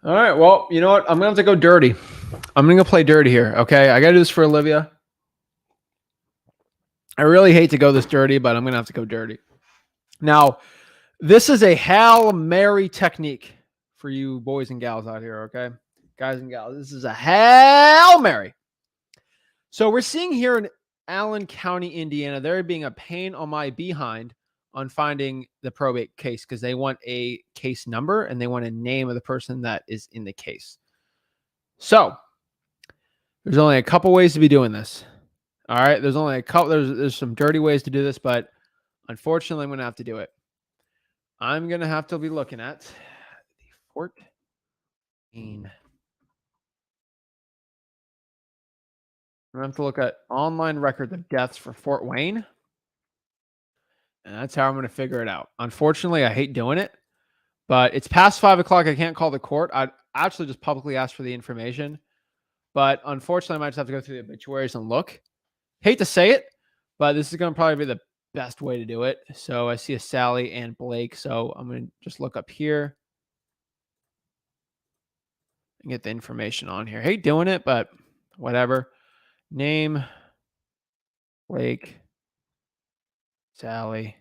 All right. Well, you know what? I'm going to have to go dirty. I'm going to go play dirty here. Okay. I got to do this for Olivia. I really hate to go this dirty, but I'm going to have to go dirty. Now, this is a Hail Mary technique for you boys and gals out here. Okay. Guys and gals, this is a Hail Mary. So we're seeing here in Allen County, Indiana, they're being a pain on my behind on finding the probate case because they want a case number and they want a name of the person that is in the case. So there's only a couple ways to be doing this. All right. There's only a couple. There's some dirty ways to do this, but unfortunately, I'm going to have to do it. I'm going to have to be looking at the Fort Wayne. I'm going to have to look at online records of deaths for Fort Wayne. And that's how I'm going to figure it out. Unfortunately, I hate doing it, but it's past 5 o'clock. I can't call the court. I'd actually just publicly ask for the information. But unfortunately, I might just have to go through the obituaries and look. Hate to say it, but this is going to probably be the best way to do it. So I see a Sally and Blake. So I'm going to just look up here and get the information on here. Hate doing it, but whatever. Name, Blake, Sally.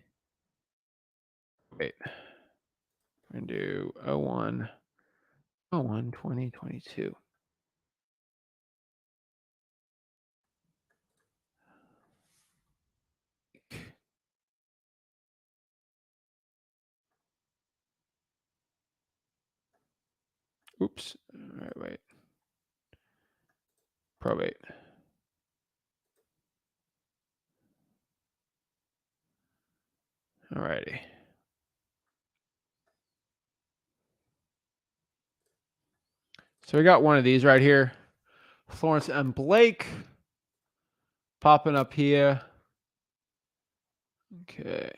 Wait. We're going to do 01, 2022. Oops. All right, wait. Probate. All righty. So we got one of these right here. Florence and Blake popping up here. Okay.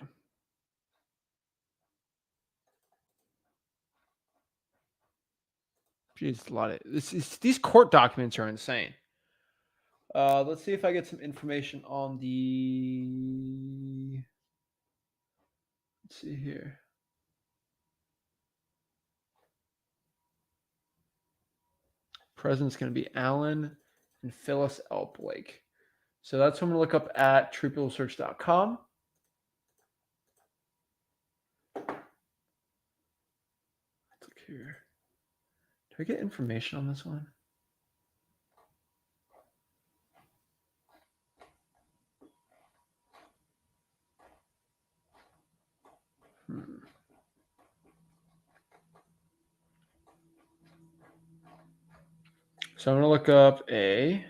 Jeez, a lot of these court documents are insane. Let's see if I get some information on the. Let's see here. President's going to be Allen and Phyllis L. Blake. So that's what I'm going to look up at truepeoplesearch.com. here. Do I get information on this one? So I'm going to look up a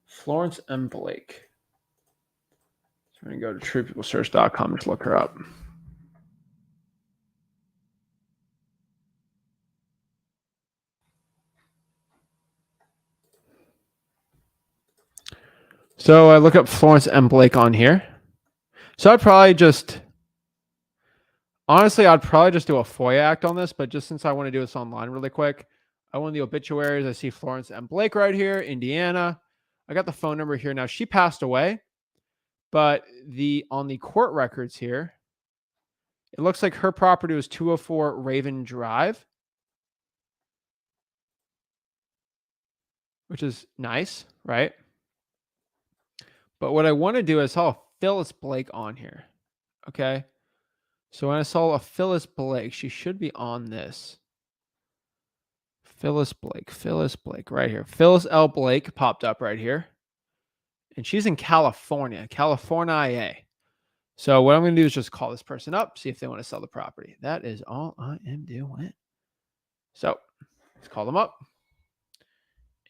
Florence M. Blake. So I'm going to go to truepeoplesearch.com and just look her up. So I look up Florence M. Blake on here. So I'd probably just, honestly, I'd probably just do a FOIA act on this, but just since I want to do this online really quick, I want the obituaries. I see Florence M. Blake right here, Indiana. I got the phone number here. Now she passed away, but on the court records here, it looks like her property was 204 Raven Drive, which is nice, right? But what I want to do is saw Phyllis Blake on here. Okay. So when I saw a Phyllis Blake, she should be on this. Phyllis Blake right here. Phyllis L. Blake popped up right here. And she's in California. So what I'm going to do is just call this person up, see if they want to sell the property. That is all I am doing. So let's call them up.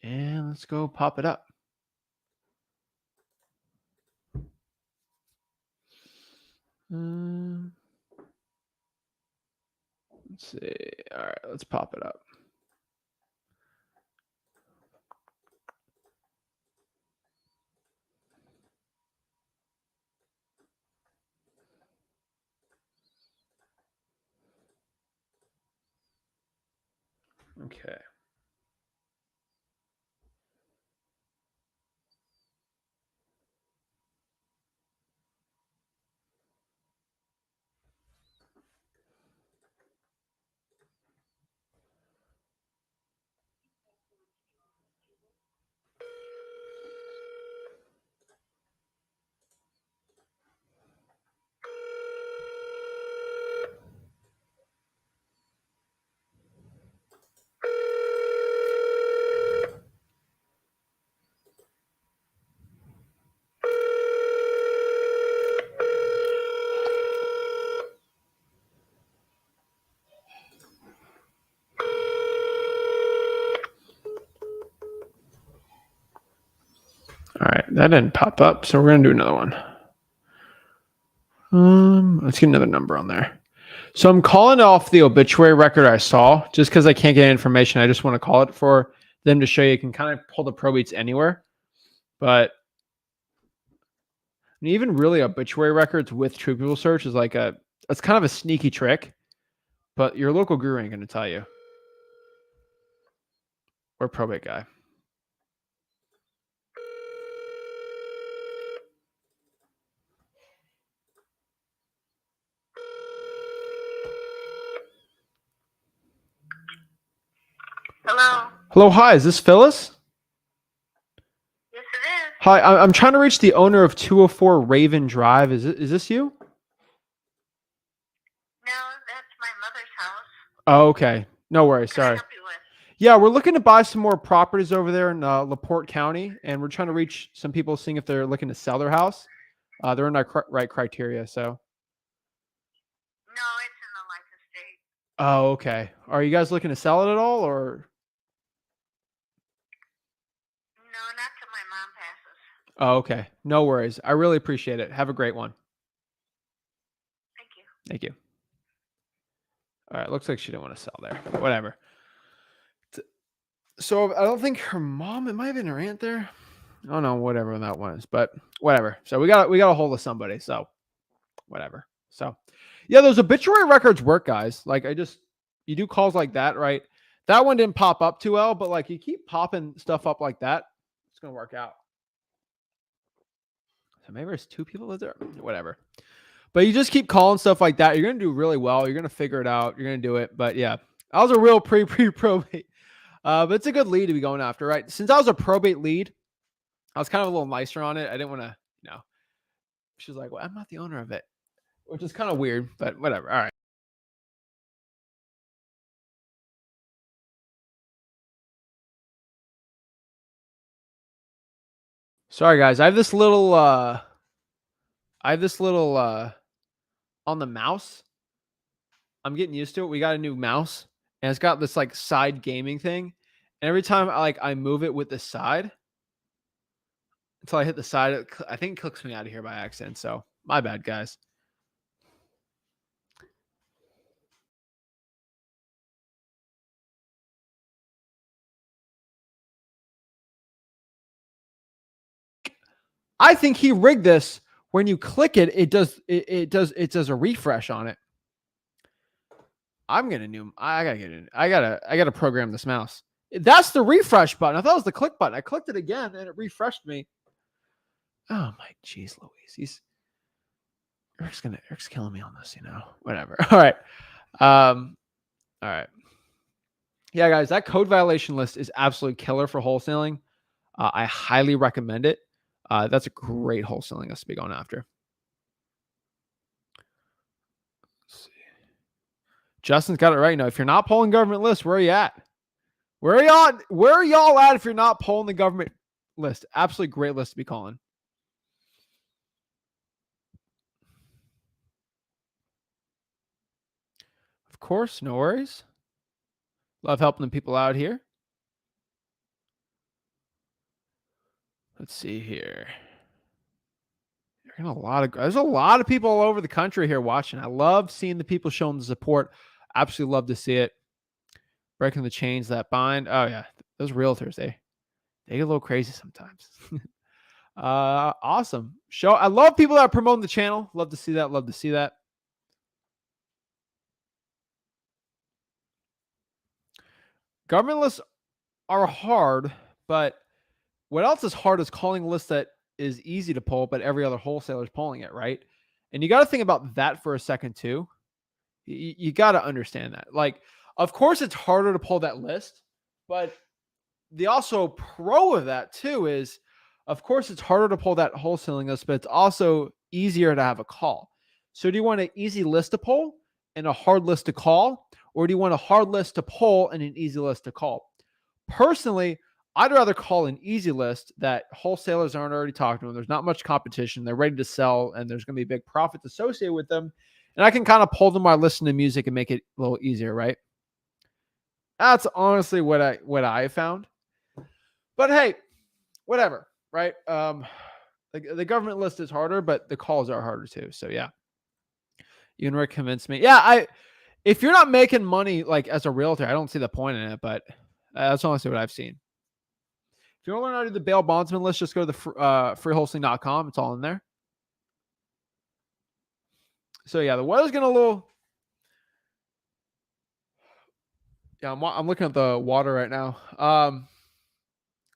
And let's go pop it up. Let's see. All right, let's pop it up. Okay. All right, that didn't pop up, so we're gonna do another one. Let's get another number on there. So I'm calling off the obituary record I saw just because I can't get information. I just want to call it for them to show you can kind of pull the probates anywhere. But even really obituary records with True People Search is like it's kind of a sneaky trick, but your local guru ain't gonna tell you. Or probate guy. Hello. Hello, hi, is this Phyllis? Yes, it is. Hi, I'm trying to reach the owner of 204 Raven Drive. Is this you? No, that's my mother's house. Oh, okay. No worries. What can I Sorry. help you with? Yeah, we're looking to buy some more properties over there in LaPorte County, and we're trying to reach some people, seeing if they're looking to sell their house. They're in our right criteria, so. No, it's in the life estate. Oh, okay. Are you guys looking to sell it at all, or? No, not till my mom passes. Oh, okay. No worries. I really appreciate it. Have a great one. Thank you. Thank you. All right. Looks like she didn't want to sell there. Whatever. So I don't think her mom, it might have been her aunt there. I don't know, whatever that was, but whatever. So we got a hold of somebody. So whatever. So yeah, those obituary records work, guys. Like you do calls like that, right? That one didn't pop up too well, but like you keep popping stuff up like that, it's going to work out. So maybe there's two people that there, whatever. But you just keep calling stuff like that. You're going to do really well. You're going to figure it out. You're going to do it. But yeah, I was a real pre-probate. But it's a good lead to be going after, right? Since I was a probate lead, I was kind of a little nicer on it. I didn't want to, She was like, well, I'm not the owner of it, which is kind of weird, but whatever. All right. Sorry guys, I have this little on the mouse. I'm getting used to it. We got a new mouse and it's got this like side gaming thing. And every time I move it with the side until I hit the side, I think it clicks me out of here by accident. So my bad, guys. I think he rigged this. When you click it, it does a refresh on it. I gotta get in. I gotta program this mouse. That's the refresh button. I thought it was the click button. I clicked it again and it refreshed me. Oh my jeez Louise. Eric's killing me on this, Whatever. All right. All right. Yeah, guys, that code violation list is absolutely killer for wholesaling. I highly recommend it. That's a great wholesaling list to be going after. Let's see. Justin's got it right now. If you're not pulling government lists, where are you at? Where are y'all at if you're not pulling the government list? Absolutely great list to be calling. Of course, no worries. Love helping the people out here. Let's see here. There's a lot of people all over the country here watching. I love seeing the people showing the support. Absolutely love to see it. Breaking the chains that bind. Oh yeah, those realtors, they get a little crazy sometimes. Awesome. I love people that are promoting the channel. Love to see that. Love to see that. Government lists are hard, but what else is hard is calling a list that is easy to pull, but every other wholesaler is pulling it, right? And you got to think about that for a second too. You got to understand that. Like, of course, it's harder to pull that list, but the also pro of that too is, of course, it's harder to pull that wholesaling list, but it's also easier to have a call. So do you want an easy list to pull and a hard list to call? Or do you want a hard list to pull and an easy list to call? Personally, I'd rather call an easy list that wholesalers aren't already talking to. There's not much competition. They're ready to sell, and there's going to be big profits associated with them. And I can kind of pull them while listening to music and make it a little easier, right? That's honestly what I found. But hey, whatever, right? The government list is harder, but the calls are harder too. So yeah, you and Rick convinced me. Yeah, if you're not making money like as a realtor, I don't see the point in it. But that's honestly what I've seen. If you want to learn how to do the bail bondsman list, just go to the freewholesaling.com. It's all in there. So yeah, the weather's getting a little. Yeah, I'm looking at the water right now.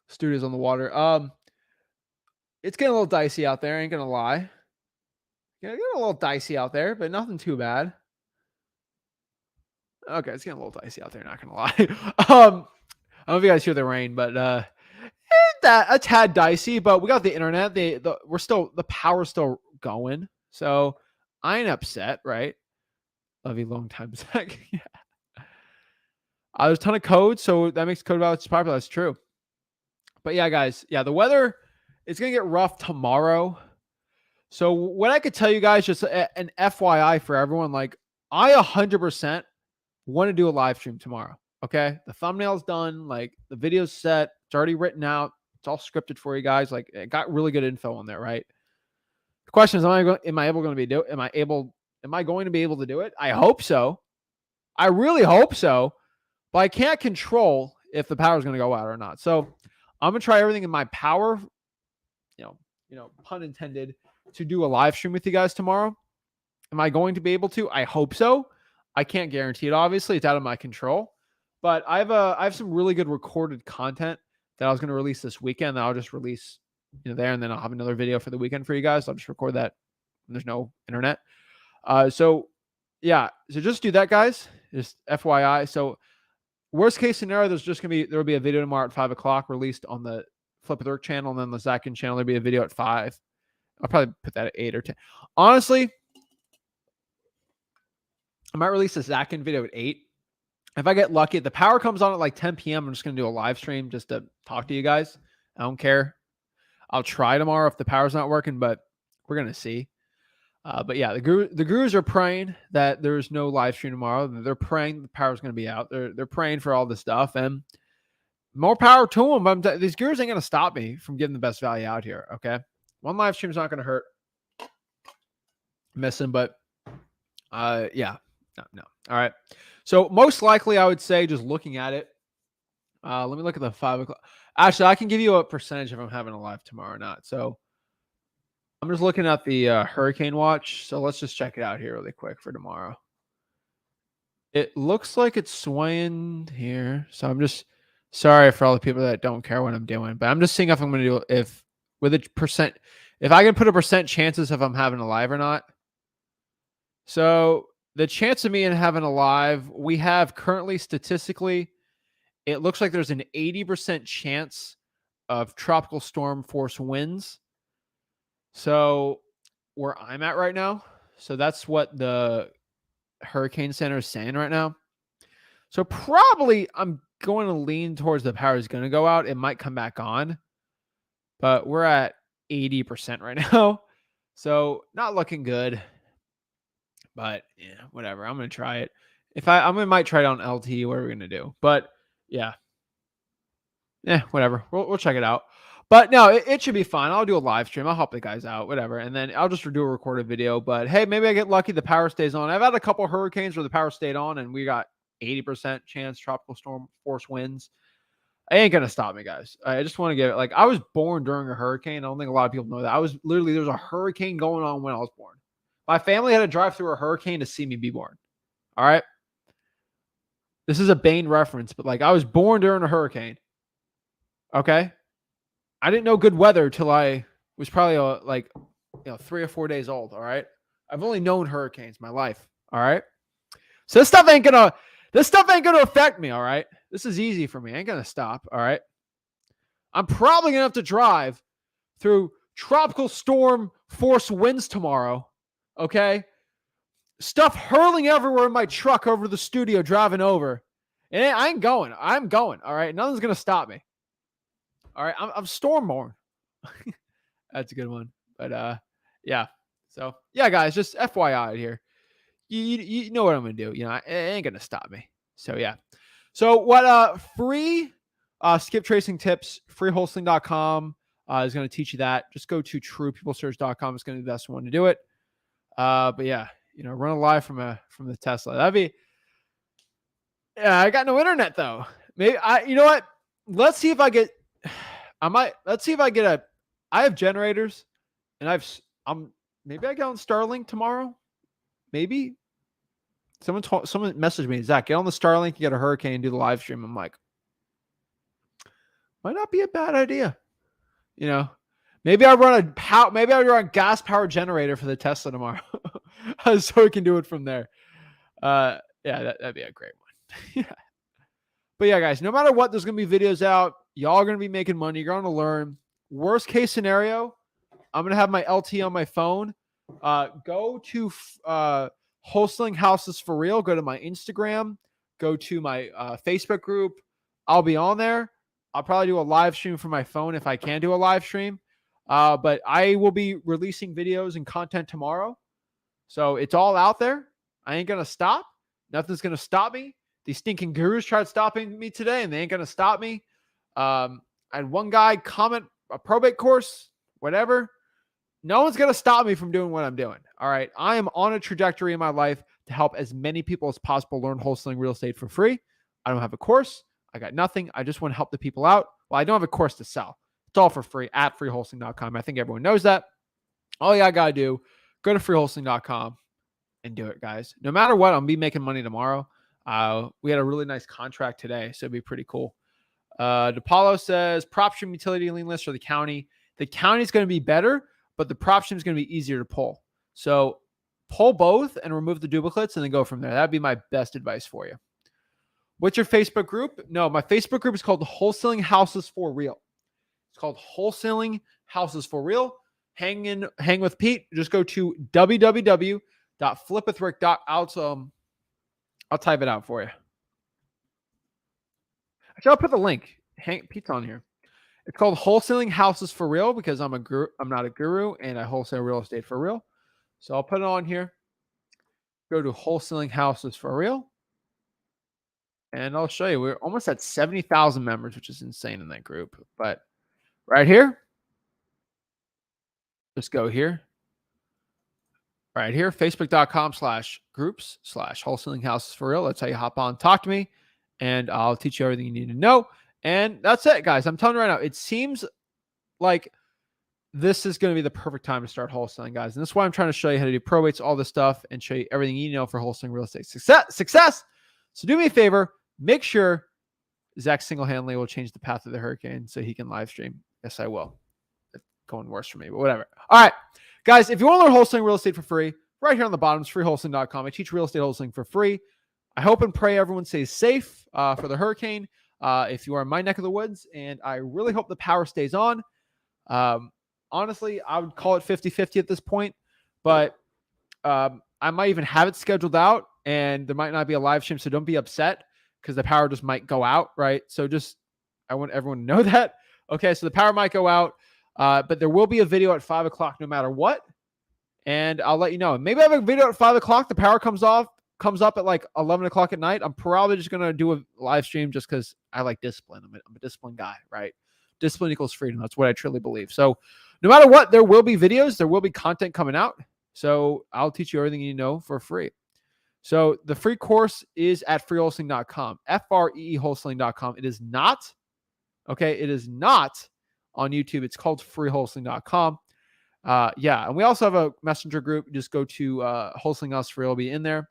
Studio's on the water. It's getting a little dicey out there. I ain't gonna lie. Yeah, getting a little dicey out there, but nothing too bad. Okay, it's getting a little dicey out there. Not gonna lie. I don't know if you guys hear the rain, but that a tad dicey. But we got the internet. The power's still going, so I ain't upset, right? Love you, long time, Zach. Yeah. There's a ton of code, so that makes code violations popular. That's true. But yeah, guys, the weather is gonna get rough tomorrow. So what I could tell you guys, just an FYI for everyone, like I 100% want to do a live stream tomorrow. Okay, the thumbnail's done, like the video's set, it's already written out, it's all scripted for you guys. Like it got really good info on there, right? The question is, am I going to be able to do it? I hope so. I really hope so, but I can't control if the power is going to go out or not. So I'm gonna try everything in my power, pun intended, to do a live stream with you guys tomorrow. Am I going to be able to? I hope so. I can't guarantee it. Obviously, it's out of my control. But I have some really good recorded content that I was going to release this weekend that I'll just release there, and then I'll have another video for the weekend for you guys. I'll just record that when there's no internet. So just do that, guys. Just FYI. So worst case scenario, there'll be a video tomorrow at 5:00 released on the Flip with Rick channel, and then the Zach Ginn channel. There'll be a video at 5. I'll probably put that at 8 or 10. Honestly, I might release a Zach Ginn video at 8. If I get lucky, if the power comes on at like 10 p.m., I'm just going to do a live stream just to talk to you guys. I don't care. I'll try tomorrow if the power's not working, but we're gonna see. But yeah, the gurus are praying that there's no live stream tomorrow. They're praying the power's gonna be out. They're praying for all this stuff, and more power to them. These gurus ain't gonna stop me from getting the best value out here. Okay, one live stream is not gonna hurt. Missing, but yeah, no. All right. So most likely, I would say just looking at it. Let me look at the 5 o'clock. Actually, I can give you a percentage if I'm having a live tomorrow or not. So I'm just looking at the Hurricane Watch. So let's just check it out here really quick for tomorrow. It looks like it's swaying here. So I'm just sorry for all the people that don't care what I'm doing, but I'm just seeing if I'm going to do if with a percent, if I can put a percent chances if I'm having a live or not. So the chance of me in having a live, we have currently statistically, it looks like there's an 80% chance of tropical storm force winds. So where I'm at right now, so that's what the Hurricane Center is saying right now. So probably I'm going to lean towards the power is going to go out. It might come back on, but we're at 80% right now. So not looking good, but yeah, whatever. I'm going to try it. If I might try it on LT, what are we going to do? But yeah, whatever. We'll check it out. But no, it should be fine. I'll do a live stream. I'll help the guys out, whatever. And then I'll just do a recorded video. But hey, maybe I get lucky. The power stays on. I've had a couple hurricanes where the power stayed on and we got 80% chance tropical storm force winds. It ain't going to stop me, guys. I just want to get it. Like, I was born during a hurricane. I don't think a lot of people know that. I was literally, there was a hurricane going on when I was born. My family had to drive through a hurricane to see me be born. All right. This is a Bane reference, but like I was born during a hurricane. Okay. I didn't know good weather till I was probably 3 or 4 days old. All right. I've only known hurricanes my life. All right. So this stuff ain't gonna affect me. All right. This is easy for me. I ain't gonna stop. All right. I'm probably gonna have to drive through tropical storm force winds tomorrow. Okay. Stuff hurling everywhere in my truck over the studio, driving over. And I ain't going. I'm going. All right. Nothing's gonna stop me. All right, I'm stormborn. That's a good one. But yeah. So yeah, guys, just FYI here. You know what I'm gonna do. You know, it ain't gonna stop me. So yeah. So what free skip tracing tips, freewholesaling.com is gonna teach you that. Just go to truepeoplesearch.com. It's gonna be the best one to do it. But yeah, you know, run a live from the Tesla. That'd be I got no internet though. Maybe you know what? Let's see if I get I have generators and maybe I get on Starlink tomorrow. Maybe someone messaged me, Zach, get on the Starlink, you get a hurricane and do the live stream. I'm like, might not be a bad idea. You know, maybe I run a gas power generator for the Tesla tomorrow. So we can do it from there. Yeah, that'd be a great one. Yeah. But yeah, guys, no matter what, there's going to be videos out. Y'all are going to be making money. You're going to learn. Worst case scenario, I'm going to have my LT on my phone. Go to Wholesaling Houses for Real. Go to my Instagram. Go to my Facebook group. I'll be on there. I'll probably do a live stream from my phone if I can do a live stream. But I will be releasing videos and content tomorrow. So it's all out there. I ain't going to stop. Nothing's going to stop me. These stinking gurus tried stopping me today, and they ain't going to stop me. I had one guy comment a probate course, whatever. No one's going to stop me from doing what I'm doing. All right. I am on a trajectory in my life to help as many people as possible learn wholesaling real estate for free. I don't have a course. I got nothing. I just want to help the people out. Well, I don't have a course to sell. It's all for free at freewholesaling.com. I think everyone knows that. All you got to do, go to freewholesaling.com and do it, guys. No matter what, I'm going to be making money tomorrow. We had a really nice contract today, so it'd be pretty cool. DePaulo says PropStream utility lien list for the county. The county is going to be better, but the PropStream is going to be easier to pull. So pull both and remove the duplicates and then go from there. That'd be my best advice for you. What's your Facebook group? No, my Facebook group is called Wholesaling Houses for Real. It's called Wholesaling Houses for Real. Hang with Pete. Just go to www.flipwithrick.com. I'll type it out for you. Actually, I'll put the link. Pete's on here. It's called Wholesaling Houses for Real because I'm not a guru, and I wholesale real estate for real. So I'll put it on here. Go to Wholesaling Houses for Real. And I'll show you. We're almost at 70,000 members, which is insane in that group. But right here, just go here. Right here, facebook.com/groups/wholesaling houses for real. That's how you hop on, talk to me, and I'll teach you everything you need to know. And that's it, guys. I'm telling you right now, it seems like this is going to be the perfect time to start wholesaling, guys. And that's why I'm trying to show you how to do probates, all this stuff, and show you everything you know for wholesaling real estate success. So do me a favor, make sure Zach single-handedly will change the path of the hurricane so he can live stream. Yes, I will. It's going worse for me, but whatever. All right. Guys, if you want to learn wholesaling real estate for free, right here on the bottom is freewholesaling.com. I teach real estate wholesaling for free. I hope and pray everyone stays safe for the hurricane if you are in my neck of the woods, and I really hope the power stays on. Honestly, I would call it 50-50 at this point, but I might even have it scheduled out, and there might not be a live stream, so don't be upset because the power just might go out, right? So I want everyone to know that. Okay, so the power might go out. But there will be a video at 5 o'clock no matter what. And I'll let you know. Maybe I have a video at 5 o'clock. The power comes up at like 11 o'clock at night. I'm probably just going to do a live stream just because I like discipline. I'm a disciplined guy, right? Discipline equals freedom. That's what I truly believe. So no matter what, there will be videos. There will be content coming out. So I'll teach you everything you know for free. So the free course is at freewholesaling.com, FREE wholesaling.com. It is not, okay, it is not on YouTube. It's called freewholesaling.com. Yeah. And we also have a messenger group. Just go to Wholesaling Us for Real. It'll be in there.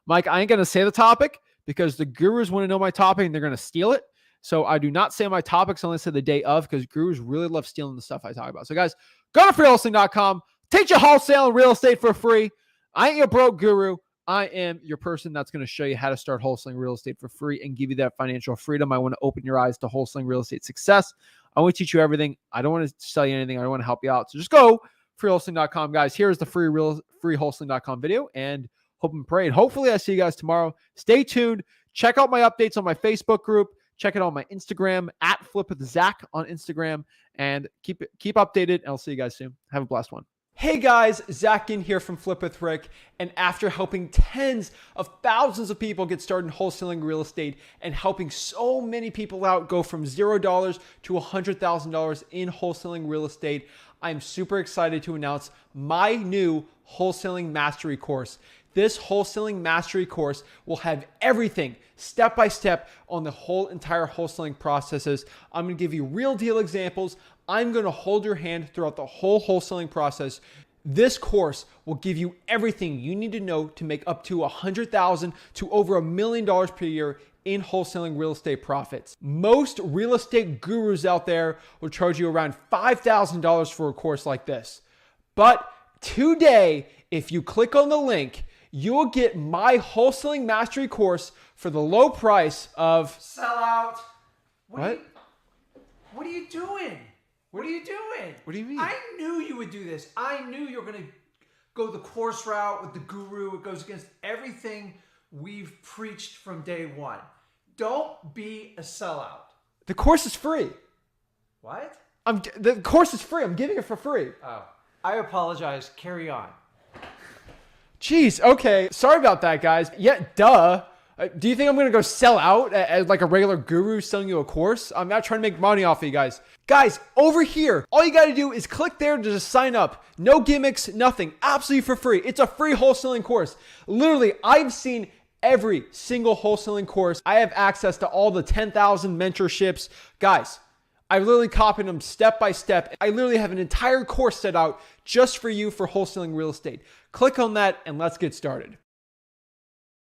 Mike, I ain't going to say the topic because the gurus want to know my topic and they're going to steal it. So I do not say my topics unless I say the day of because gurus really love stealing the stuff I talk about. So guys, go to freewholesaling.com. Teach you wholesale and real estate for free. I ain't your broke guru. I am your person that's going to show you how to start wholesaling real estate for free and give you that financial freedom. I want to open your eyes to wholesaling real estate success. I want to teach you everything. I don't want to sell you anything. I don't want to help you out. So just go freewholesaling.com, guys. Here's the freewholesaling.com video, and hope and pray. And hopefully I see you guys tomorrow. Stay tuned. Check out my updates on my Facebook group. Check it out on my Instagram at Flip with Zach on Instagram, and keep updated. And I'll see you guys soon. Have a blessed one. Hey guys, Zach Ginn here from Flip with Rick, and after helping tens of thousands of people get started in wholesaling real estate and helping so many people out go from $0 to $100,000 in wholesaling real estate, I'm super excited to announce my new Wholesaling Mastery course. This Wholesaling Mastery course will have everything step by step on the whole entire wholesaling processes. I'm going to give you real deal examples. I'm going to hold your hand throughout the whole wholesaling process. This course will give you everything you need to know to make up to $100,000 to over $1 million per year in wholesaling real estate profits. Most real estate gurus out there will charge you around $5,000 for a course like this. But today, if you click on the link, you'll get my Wholesaling Mastery course for the low price of... Sell out. What? What are you doing? What are you doing? What do you mean? I knew you would do this. I knew you were going to go the course route with the guru. It goes against everything we've preached from day one. Don't be a sellout. The course is free. What? The course is free. I'm giving it for free. Oh, I apologize. Carry on. Jeez, okay. Sorry about that, guys. Yeah, duh. Do you think I'm going to go sell out as like a regular guru selling you a course? I'm not trying to make money off of you guys. Guys, over here, all you got to do is click there to just sign up. No gimmicks, nothing. Absolutely for free. It's a free wholesaling course. Literally, I've seen every single wholesaling course. I have access to all the 10,000 mentorships. Guys, I literally copied them step by step. I literally have an entire course set out just for you for wholesaling real estate. Click on that and let's get started.